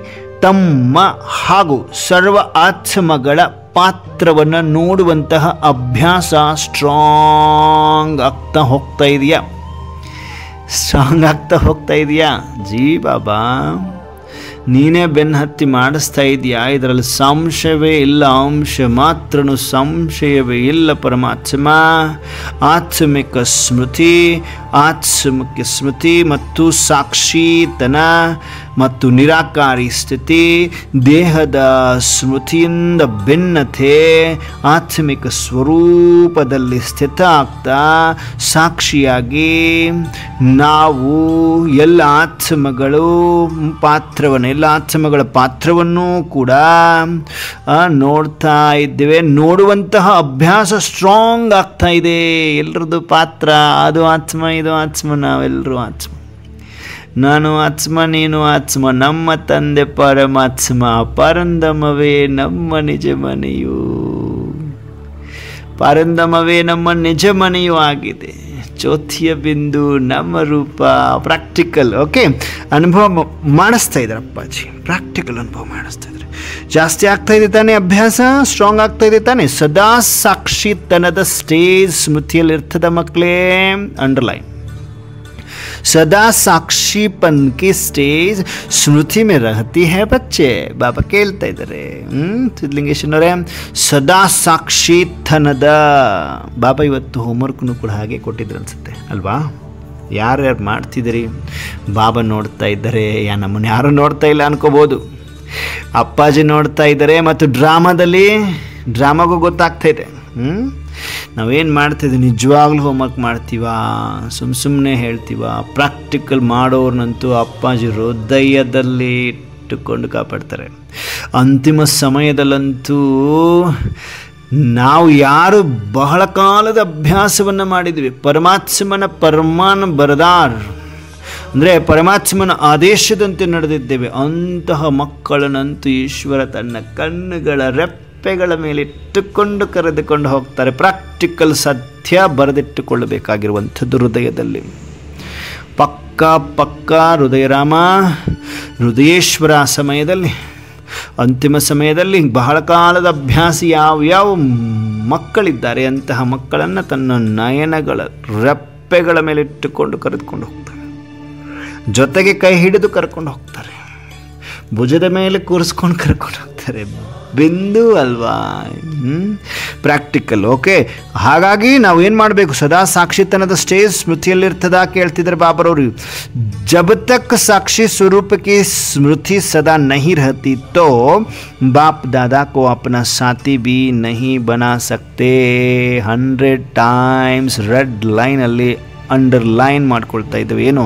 ತಮ್ಮ ಹಾಗೂ ಸರ್ವ ಆತ್ಮಗಳ ಪಾತ್ರವನ್ನು ನೋಡುವಂತಹ ಅಭ್ಯಾಸ ಸ್ಟ್ರಾಂಗ್ ಆಗ್ತಾ ಹೋಗ್ತಾ ಇದೆಯಾ? ಜೀ ಬಾಬಾ, ನೀನೇ ಬೆನ್ನು ಹತ್ತಿ ಮಾಡಿಸ್ತಾ ಇದೆಯಾ? ಇದರಲ್ಲಿ ಸಂಶಯವೇ ಇಲ್ಲ, ಅಂಶ ಮಾತ್ರನು ಸಂಶಯವೇ ಇಲ್ಲ. ಪರಮಾತ್ಮ ಆತ್ಮಿಕ ಸ್ಮೃತಿ ಮತ್ತು ಸಾಕ್ಷಿತನ ಮತ್ತು ನಿರಾಕಾರಿ ಸ್ಥಿತಿ, ದೇಹದ ಸ್ಮೃತಿಯಿಂದ ಭಿನ್ನತೆ, ಆತ್ಮಿಕ ಸ್ವರೂಪದಲ್ಲಿ ಸ್ಥಿತ ಆಗ್ತಾ ಸಾಕ್ಷಿಯಾಗಿ ನಾವು ಎಲ್ಲ ಆತ್ಮಗಳ ಪಾತ್ರವನ್ನು ಕೂಡ ನೋಡ್ತಾ ಇದ್ದೇವೆ. ನೋಡುವಂತಹ ಅಭ್ಯಾಸ ಸ್ಟ್ರಾಂಗ್ ಆಗ್ತಾ ಇದೆ. ಎಲ್ಲರದ್ದು ಪಾತ್ರ, ಅದು ಆತ್ಮ, ಇದು ಆತ್ಮ, ನಾವೆಲ್ಲರೂ ಆತ್ಮ. ನಾನು ಆತ್ಮ, ನೀನು ಆತ್ಮ, ನಮ್ಮ ತಂದೆ ಪರಮಾತ್ಮ, ಪರಂದಮವೇ ನಮ್ಮ ನಿಜ ಮನೆಯೂ, ಪರಂದಮವೇ ನಮ್ಮ ನಿಜ ಮನೆಯೂ ಆಗಿದೆ. ಜ್ಯೋತಿಯ ಬಿಂದು, ನಮ್ಮ ರೂಪ, ಪ್ರಾಕ್ಟಿಕಲ್. ಓಕೆ, ಅನುಭವ ಮಾಡಿಸ್ತಾ ಇದ್ದಾರೆ ಅಪ್ಪಾಜಿ, ಪ್ರಾಕ್ಟಿಕಲ್ ಅನುಭವ ಮಾಡಿಸ್ತಾ ಇದ್ದಾರೆ. ಜಾಸ್ತಿ ಆಗ್ತಾ ಇದೆ ತಾನೇ ಅಭ್ಯಾಸ, ಸ್ಟ್ರಾಂಗ್ ಆಗ್ತಾ ಇದೆ ತಾನೇ. ಸದಾ ಸಾಕ್ಷಿತನದ ಸ್ಟೇಜ್ ಸ್ಮೃತಿಯಲ್ಲಿರ್ತದ ಮಕ್ಕಳೇ, ಅಂಡರ್ಲೈನ್. सदा साक्षीपन की स्टेज स्मृति में रहती है बच्चे. ಬಾಬಾ ಕೇಳ್ತಾ ಇದ್ದಾರೆ ಸಿದ್ಧಲಿಂಗೇಶ್ವರವರೇ, ಸದಾ ಸಾಕ್ಷಿತನದ. ಬಾಬಾ ಇವತ್ತು ಹೋಮ್ವರ್ಕ್ನು ಕೂಡ ಹಾಗೆ ಕೊಟ್ಟಿದ್ರು ಅನ್ಸುತ್ತೆ ಅಲ್ವಾ? ಯಾರ್ಯಾರು ಮಾಡ್ತಿದ್ದೀರಿ? ಬಾಬಾ ನೋಡ್ತಾ ಇದ್ದಾರೆ, ನಮ್ಮನ್ನು ಯಾರು ನೋಡ್ತಾ ಇಲ್ಲ ಅನ್ಕೋಬೋದು. ಅಪ್ಪಾಜಿ ನೋಡ್ತಾ ಇದ್ದಾರೆ, ಮತ್ತು ಡ್ರಾಮಾಗೂ ಗೊತ್ತಾಗ್ತಾ ಇದೆ. ನಾವೇನು ಮಾಡ್ತಿದ್ದೀವಿ, ನಿಜವಾಗ್ಲೂ ಹೋಮ್ವರ್ಕ್ ಮಾಡ್ತೀವ, ಸುಮ್ಮನೆ ಹೇಳ್ತೀವ? ಪ್ರಾಕ್ಟಿಕಲ್ ಮಾಡೋರ್ನಂತೂ ಅಪ್ಪಾಜಿ ಹೃದಯದಲ್ಲಿ ಇಟ್ಟುಕೊಂಡು ಕಾಪಾಡ್ತಾರೆ. ಅಂತಿಮ ಸಮಯದಲ್ಲಂತೂ ನಾವು ಯಾರು ಬಹಳ ಕಾಲದ ಅಭ್ಯಾಸವನ್ನು ಮಾಡಿದ್ವಿ, ಪರಮಾತ್ಮನ ಬರದಾರ್ ಅಂದರೆ ಪರಮಾತ್ಮನ ಆದೇಶದಂತೆ ನಡೆದಿದ್ದೇವೆ, ಅಂತಹ ಮಕ್ಕಳನ್ನಂತೂ ಈಶ್ವರ ತನ್ನ ಕಣ್ಣುಗಳ ರೆಪ್ಪೆಗಳ ಮೇಲೆ ಇಟ್ಟುಕೊಂಡು ಕರೆದುಕೊಂಡು ಹೋಗ್ತಾರೆ. ಪ್ರಾಕ್ಟಿಕಲ್ ಸತ್ಯ ಬರೆದಿಟ್ಟುಕೊಳ್ಳಬೇಕಾಗಿರುವಂಥದ್ದು ಹೃದಯದಲ್ಲಿ. ಪಕ್ಕಾ ಹೃದಯರಾಮ ಹೃದಯೇಶ್ವರ ಸಮಯದಲ್ಲಿ, ಅಂತಿಮ ಸಮಯದಲ್ಲಿ ಬಹಳ ಕಾಲದ ಅಭ್ಯಾಸ ಯಾವ ಮಕ್ಕಳಿದ್ದಾರೆ ಅಂತಹ ಮಕ್ಕಳನ್ನು ತನ್ನ ನಯನಗಳ ರೆಪ್ಪೆಗಳ ಮೇಲೆ ಇಟ್ಟುಕೊಂಡು ಕರೆದುಕೊಂಡು ಹೋಗ್ತಾರೆ. ಜೊತೆಗೆ ಕೈ ಹಿಡಿದು ಕರ್ಕೊಂಡು ಹೋಗ್ತಾರೆ, ಭುಜದ ಮೇಲೆ ಕೂರಿಸ್ಕೊಂಡು ಕರ್ಕೊಂಡು ಹೋಗ್ತಾರೆ. ಬಿಂದು ಅಲ್ವಾ? ಪ್ರಾಕ್ಟಿಕಲ್. ಓಕೆ, ಹಾಗಾಗಿ ನಾವು ಏನು ಮಾಡಬೇಕು? ಸದಾ ಸಾಕ್ಷಿತನದ ಸ್ಟೇಜ್ ಸ್ಮೃತಿಯಲ್ಲಿರ್ತದ ಕೇಳ್ತಿದ್ದಾರೆ ಬಾಬರವರು. ಜಬ್ ತಕ್ ಸಾಕ್ಷಿ ಸ್ವರೂಪ की स्मृति सदा नहीं रहती तो बाप दादा को अपना साथी भी नहीं बना सकते. 100 times ರೆಡ್ ಲೈನಲ್ಲಿ ಅಂಡರ್ಲೈನ್ ಮಾಡ್ಕೊಳ್ತಾ ಇದ್ದೇವೆ. ಏನು?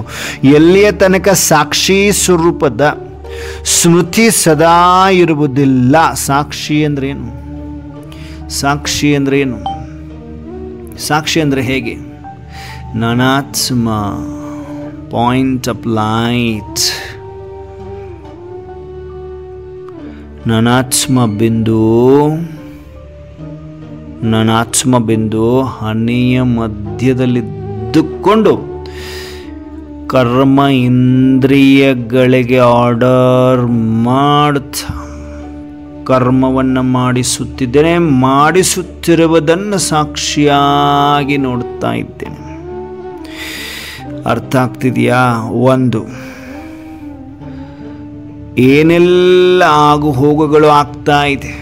ಎಲ್ಲಿಯ ತನಕ ಸಾಕ್ಷಿ ಸ್ವರೂಪದ ಸ್ಮೃತಿ ಸದಾ ಇರುವುದಿಲ್ಲ. ಸಾಕ್ಷಿ ಅಂದ್ರೆ ಏನು? ಸಾಕ್ಷಿ ಅಂದ್ರೆ ಏನು? ಸಾಕ್ಷಿ ಅಂದರೆ ಹೇಗೆ? ನನಾತ್ಮ, ಪಾಯಿಂಟ್ ಆಫ್ ಲೈಟ್, ನನಾತ್ಮ ಬಿಂದು ಹನಿಯ ಮಧ್ಯದಲ್ಲಿದ್ದುಕೊಂಡು ಕರ್ಮ ಇಂದ್ರಿಯಗಳಿಗೆ ಆರ್ಡರ್ ಮಾಡ್ತಾ ಕರ್ಮವನ್ನು ಮಾಡಿಸುತ್ತಿದ್ದೇನೆ, ಮಾಡಿಸುತ್ತಿರುವುದನ್ನು ಸಾಕ್ಷಿಯಾಗಿ ನೋಡ್ತಾ ಇದ್ದೇನೆ. ಅರ್ಥ ಆಗ್ತಿದೆಯಾ? ಒಂದು, ಏನೆಲ್ಲ ಆಗು ಹೋಗುಗಳು ಆಗ್ತಾ ಇದೆ,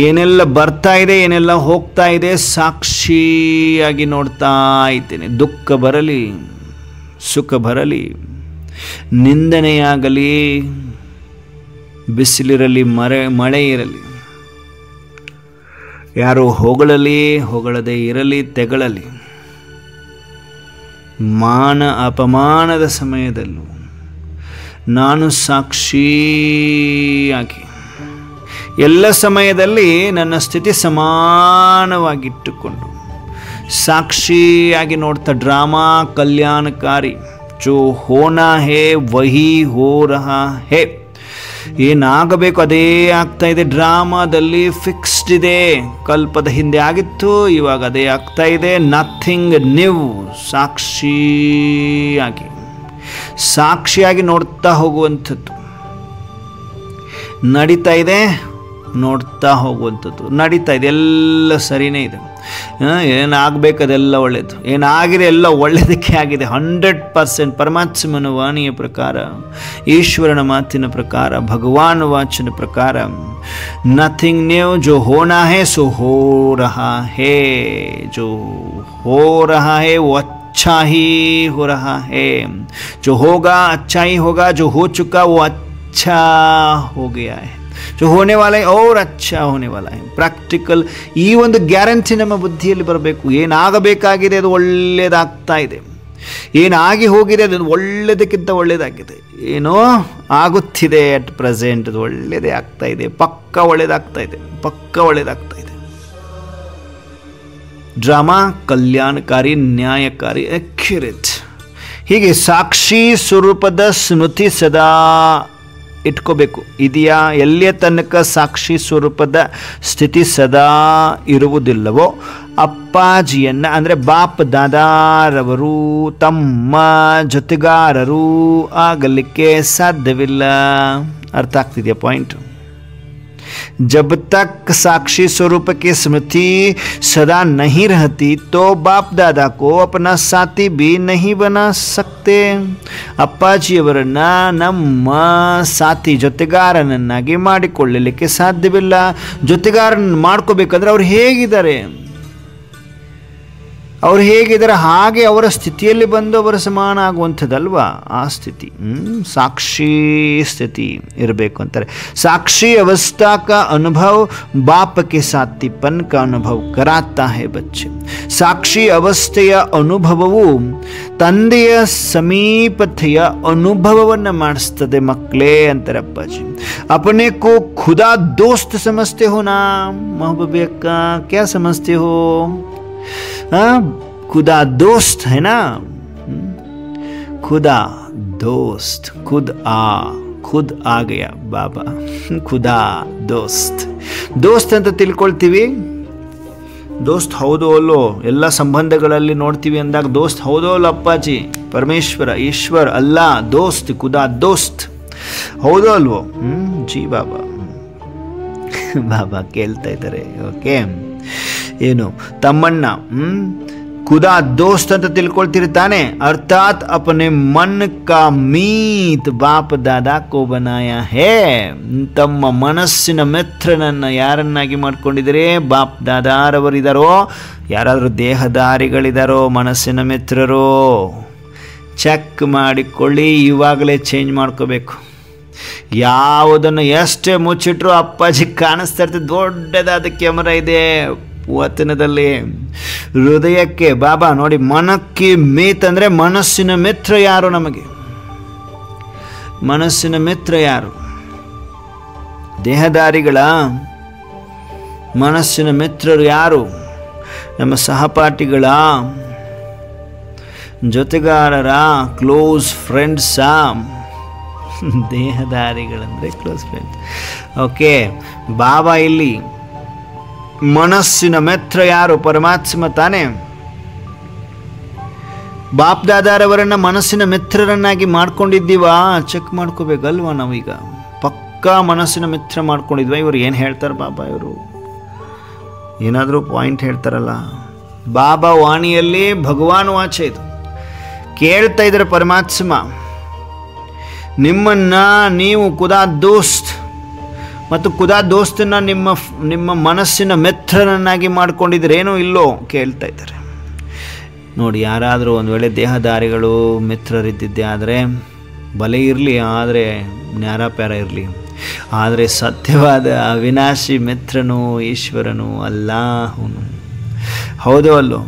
ಏನೆಲ್ಲ ಬರ್ತಾ ಇದೆ, ಏನೆಲ್ಲ ಹೋಗ್ತಾ ಇದೆ, ಸಾಕ್ಷಿಯಾಗಿ ನೋಡ್ತಾ ಇದ್ದೇನೆ. ದುಃಖ ಬರಲಿ, ಸುಖ ಬರಲಿ, ನಿಂದನೆಯಾಗಲಿ, ಬಿಸಿಲಿರಲಿ, ಮಳೆ ಇರಲಿ, ಯಾರು ಹೊಗಳಲಿ, ಹೊಗಳದೇ ಇರಲಿ, ತೆಗಳಲಿ, ಮಾನ ಅಪಮಾನದ ಸಮಯದಲ್ಲೂ ನಾನು ಸಾಕ್ಷಿಯಾಗಿ ಎಲ್ಲ ಸಮಯದಲ್ಲಿ ನನ್ನ ಸ್ಥಿತಿ ಸಮಾನವಾಗಿಟ್ಟುಕೊಂಡು ಸಾಕ್ಷಿಯಾಗಿ ನೋಡ್ತಾ ಡ್ರಾಮಾ ಕಲ್ಯಾಣಕಾರಿ. ಜೋ ಹೋನಾ ಹೇ ವಹಿ ಹೋ ರಹಾ ಹೇ. ಏನಾಗಬೇಕು ಅದೇ ಆಗ್ತಾ ಇದೆ. ಡ್ರಾಮಾದಲ್ಲಿ ಫಿಕ್ಸ್ಡ್ ಇದೆ, ಕಲ್ಪದ ಹಿಂದೆ ಆಗಿತ್ತು, ಇವಾಗ ಅದೇ ಆಗ್ತಾ ಇದೆ. Nothing new. ಸಾಕ್ಷಿಯಾಗಿ ನೋಡ್ತಾ ಹೋಗುವಂಥದ್ದು. ನಡೀತಾ ಇದೆ, ನೋಡ್ತಾ ಹೋಗುವಂಥದ್ದು. ನಡೀತಾ ಇದೆ, ಎಲ್ಲ ಸರಿಯೇ ಇದೆ. ಏನಾಗಬೇಕು ಅದೆಲ್ಲ ಒಳ್ಳೆಯದು, ಏನಾಗಿದೆ ಎಲ್ಲ ಒಳ್ಳೆಯದಕ್ಕೆ ಆಗಿದೆ. 100% ಪರಮಾತ್ಮನ ವಾಣಿಯ ಪ್ರಕಾರ, ಈಶ್ವರನ ಮಾತಿನ ಪ್ರಕಾರ, ಭಗವಾನ್ ವಾಚನ ಪ್ರಕಾರ ನಥಿಂಗ್ ನ್ಯೂ. ಜೋ ಹೋನಾ ಹೇ ಸೋ ಹೋ ರಹಾ ಹೇ. ಜೋ ಹೋ ರಹಾ ಹೇ वो अच्छा ही हो रहा है. जो होगा अच्छा ही होगा. जो हो चुका वो अच्छा हो गया है. जो होने वाला है और अच्छा होने वाला है. ಪ್ರಾಕ್ಟಿಕಲ್ ಈ ಒಂದು ಗ್ಯಾರಂಟಿ ನಮ್ಮ ಬುದ್ಧಿಯಲ್ಲಿ ಬರಬೇಕು. ಏನಾಗಬೇಕಾಗಿದೆ ಅದು ಒಳ್ಳೆಯದಾಗ್ತಾ ಇದೆ, ಏನಾಗಿ ಹೋಗಿದೆ ಅದು ಒಳ್ಳೆಯದಕ್ಕಿಂತ ಒಳ್ಳೆಯದಾಗಿದೆ. ಏನೋ ಆಗುತ್ತಿದೆ ಅಟ್ ಪ್ರೆಸೆಂಟ್, ಅದು ಒಳ್ಳೆಯದೇ ಆಗ್ತಾ ಇದೆ, ಪಕ್ಕ ಒಳ್ಳೆಯದಾಗ್ತಾ ಇದೆ, ಪಕ್ಕ ಒಳ್ಳೆಯದಾಗ್ತಾ ಇದೆ. ಡ್ರಾಮಾ ಕಲ್ಯಾಣಕಾರಿ, ನ್ಯಾಯಕಾರಿ, ಅಕ್ಯುರೇಟ್. ಹೀಗೆ ಸಾಕ್ಷಿ ಸ್ವರೂಪದ ಸ್ಮೃತಿ ಸದಾ ಇಟ್ಕೋಬೇಕು. ಇದೆಯಾ? ಎಲ್ಲಿಯ ತನಕ ಸಾಕ್ಷಿ ಸ್ವರೂಪದ ಸ್ಥಿತಿ ಸದಾ ಇರುವುದಿಲ್ಲವೋ ಅಪ್ಪಾಜಿಯನ್ನು ಅಂದರೆ ಬಾಪ್ ದಾದಾರವರು ತಮ್ಮ ಜೊತೆಗಾರರು ಆಗಲಿಕ್ಕೆ ಸಾಧ್ಯವಿಲ್ಲ. ಅರ್ಥ ಆಗ್ತಿದೆಯಾ ಪಾಯಿಂಟ್? जब तक साक्षी स्वरूप की स्मृति सदा नहीं रहती तो बाप दादा को अपना साथी भी नहीं बना सकते. ಅಪ್ಪಾಜಿಯವರನ್ನ ನಮ್ಮ ಸಾಥಿ ಜೊತೆಗಾರನನ್ನಾಗಿ ಮಾಡಿಕೊಳ್ಳಲಿಕ್ಕೆ ಸಾಧ್ಯವಿಲ್ಲ. ಜೊತೆಗಾರನ ಮಾಡ್ಕೋಬೇಕಂದ್ರೆ ಅವ್ರು ಹೇಗಿದ್ದಾರೆ ಹಾಗೆ ಅವರ ಸ್ಥಿತಿಯಲ್ಲಿ ಬಂದು ಅವರ ಸಮಾನ ಆಗುವಂಥದ್ದಲ್ವಾ ಆ ಸ್ಥಿತಿ. ಸಾಕ್ಷಿ ಸ್ಥಿತಿ ಇರಬೇಕು ಅಂತಾರೆ. ಸಾಕ್ಷಿ अवस्था का अनुभव बाप के साथीपन का अनुभव कराता है बच्चे. ಸಾಕ್ಷಿ ಅವಸ್ಥೆಯ ಅನುಭವವು ತಂದೆಯ ಸಮೀಪತೆಯ ಅನುಭವವನ್ನು ಮಾಡಿಸ್ತದೆ ಮಕ್ಕಳೇ ಅಂತಾರೆ ಅಪ್ಪಾಜಿ. अपने को खुदा दोस्त समझते हो ना महबूबी अक्का? क्या समझते हो? खुदा दोस्त है ना. खुदा दोस्त, खुद आ गया बाबा. खुदा ದೋಸ್ತ್ ಅಂತ ತಿಳ್ಕೊಳ್ತೀವಿ. ದೋಸ್ತ್ ಹೌದೋ ಅಲ್ಲೋ, ಎಲ್ಲ ಸಂಬಂಧಗಳಲ್ಲಿ ನೋಡ್ತೀವಿ ಅಂದಾಗ ದೋಸ್ತ್ ಹೌದೋ ಅಲ್ಲೋ ಅಪ್ಪಾಜಿ? ಪರಮೇಶ್ವರ, ಈಶ್ವರ್, ಅಲ್ಲಾ ದೋಸ್ತ್, ಖುದಾ ದೋಸ್ತ್ ಹೌದೋ ಅಲ್ವೋ? ಜಿ ಬಾಬಾ. ಬಾಬಾ ಕೇಳ್ತಾ ಇದ್ದಾರೆ. ಓಕೆ, ಏನು ತಮ್ಮಣ್ಣ ಖುದಾ ದೋಸ್ತ್ ಅಂತ ತಿಳ್ಕೊಳ್ತೀರಿ ತಾನೆ? ಅರ್ಥಾತ್ ಅಪನೆ ಮನ್ ಕಾ ಮೀತ್ ಬಾಪ್ ದಾದಾ ಕೋ ಬನಾಯ ಹೇ. ತಮ್ಮ ಮನಸ್ಸಿನ ಮಿತ್ರನನ್ನು ಯಾರನ್ನಾಗಿ ಮಾಡ್ಕೊಂಡಿದ್ದೀರಿ? ಬಾಪ್ ದಾದಾರವರಿದ್ದಾರೋ? ಯಾರಾದರೂ ದೇಹದಾರಿಗಳಿದ್ದಾರೋ? ಮನಸ್ಸಿನ ಮಿತ್ರರು ಚೆಕ್ ಮಾಡಿಕೊಳ್ಳಿ. ಇವಾಗಲೇ ಚೇಂಜ್ ಮಾಡ್ಕೋಬೇಕು. ಯಾವುದನ್ನು ಎಷ್ಟೇ ಮುಚ್ಚಿಟ್ರು ಅಪ್ಪಾಜಿ ಕಾಣಿಸ್ತಾ ಇರ್ತದೆ. ದೊಡ್ಡದಾದ ಕ್ಯಾಮರಾ ಇದೆ ವತನದಲ್ಲಿ. ಹೃದಯಕ್ಕೆ ಬಾಬಾ ನೋಡಿ, ಮನಕ್ಕೆ ಮೀತ್ ಅಂದರೆ ಮನಸ್ಸಿನ ಮಿತ್ರ ಯಾರು? ನಮಗೆ ಮನಸ್ಸಿನ ಮಿತ್ರ ಯಾರು? ದೇಹದಾರಿಗಳ ಮನಸ್ಸಿನ ಮಿತ್ರರು ಯಾರು? ನಮ್ಮ ಸಹಪಾಠಿಗಳ, ಜೊತೆಗಾರರ, ಕ್ಲೋಸ್ ಫ್ರೆಂಡ್ಸಾ? ದೇಹದಾರಿಗಳಂದರೆ ಕ್ಲೋಸ್ ಫ್ರೆಂಡ್ಸ್. ಓಕೆ, ಬಾಬಾ ಇಲ್ಲಿ ಮನಸ್ಸಿನ ಮಿತ್ರ ಯಾರು? ಪರಮಾತ್ಮ ತಾನೆ. ಬಾಪ್ ದಾದಾರವರನ್ನ ಮನಸ್ಸಿನ ಮಿತ್ರರನ್ನಾಗಿ ಮಾಡ್ಕೊಂಡಿದ್ದೀವಾ? ಚೆಕ್ ಮಾಡ್ಕೋಬೇಕಲ್ವಾ ನಾವೀಗ? ಪಕ್ಕಾ ಮನಸ್ಸಿನ ಮಿತ್ರ ಮಾಡ್ಕೊಂಡಿದ್ವಾ? ಇವರು ಏನು ಹೇಳ್ತಾರೆ ಬಾಬಾ? ಇವರು ಏನಾದರೂ ಪಾಯಿಂಟ್ ಹೇಳ್ತಾರಲ್ಲ. ಬಾಬಾ ವಾಣಿಯಲ್ಲಿ ಭಗವಾನ್ ವಾಚ ಇದು ಕೇಳ್ತಾ ಇದ್ದಾರೆ ಪರಮಾತ್ಮ. ನಿಮ್ಮನ್ನ ನೀವು ಖುದಾ ದೋಸ್ತ್ ಮತ್ತು ಖುದಾ ದೋಸ್ತನ್ನ ನಿಮ್ಮ ಮನಸ್ಸಿನ ಮಿತ್ರನನ್ನಾಗಿ ಮಾಡ್ಕೊಂಡಿದ್ರೇನೋ ಇಲ್ಲೋ ಕೇಳ್ತಾ ಇದ್ದಾರೆ ನೋಡಿ. ಯಾರಾದರೂ ಒಂದು ವೇಳೆ ದೇಹದಾರಿಗಳು ಮಿತ್ರರಿದ್ದಿದ್ದೆ ಆದರೆ ಬಲೆ ಇರಲಿ, ಆದರೆ ನ್ಯಾರಾಪ್ಯಾರ ಇರಲಿ, ಆದರೆ ಸತ್ಯವಾದ ಅವಿನಾಶಿ ಮಿತ್ರನು ಈಶ್ವರನು ಅಲ್ಲಾಹನು. ಹೌದೋ ಅಲ್ಲೋ?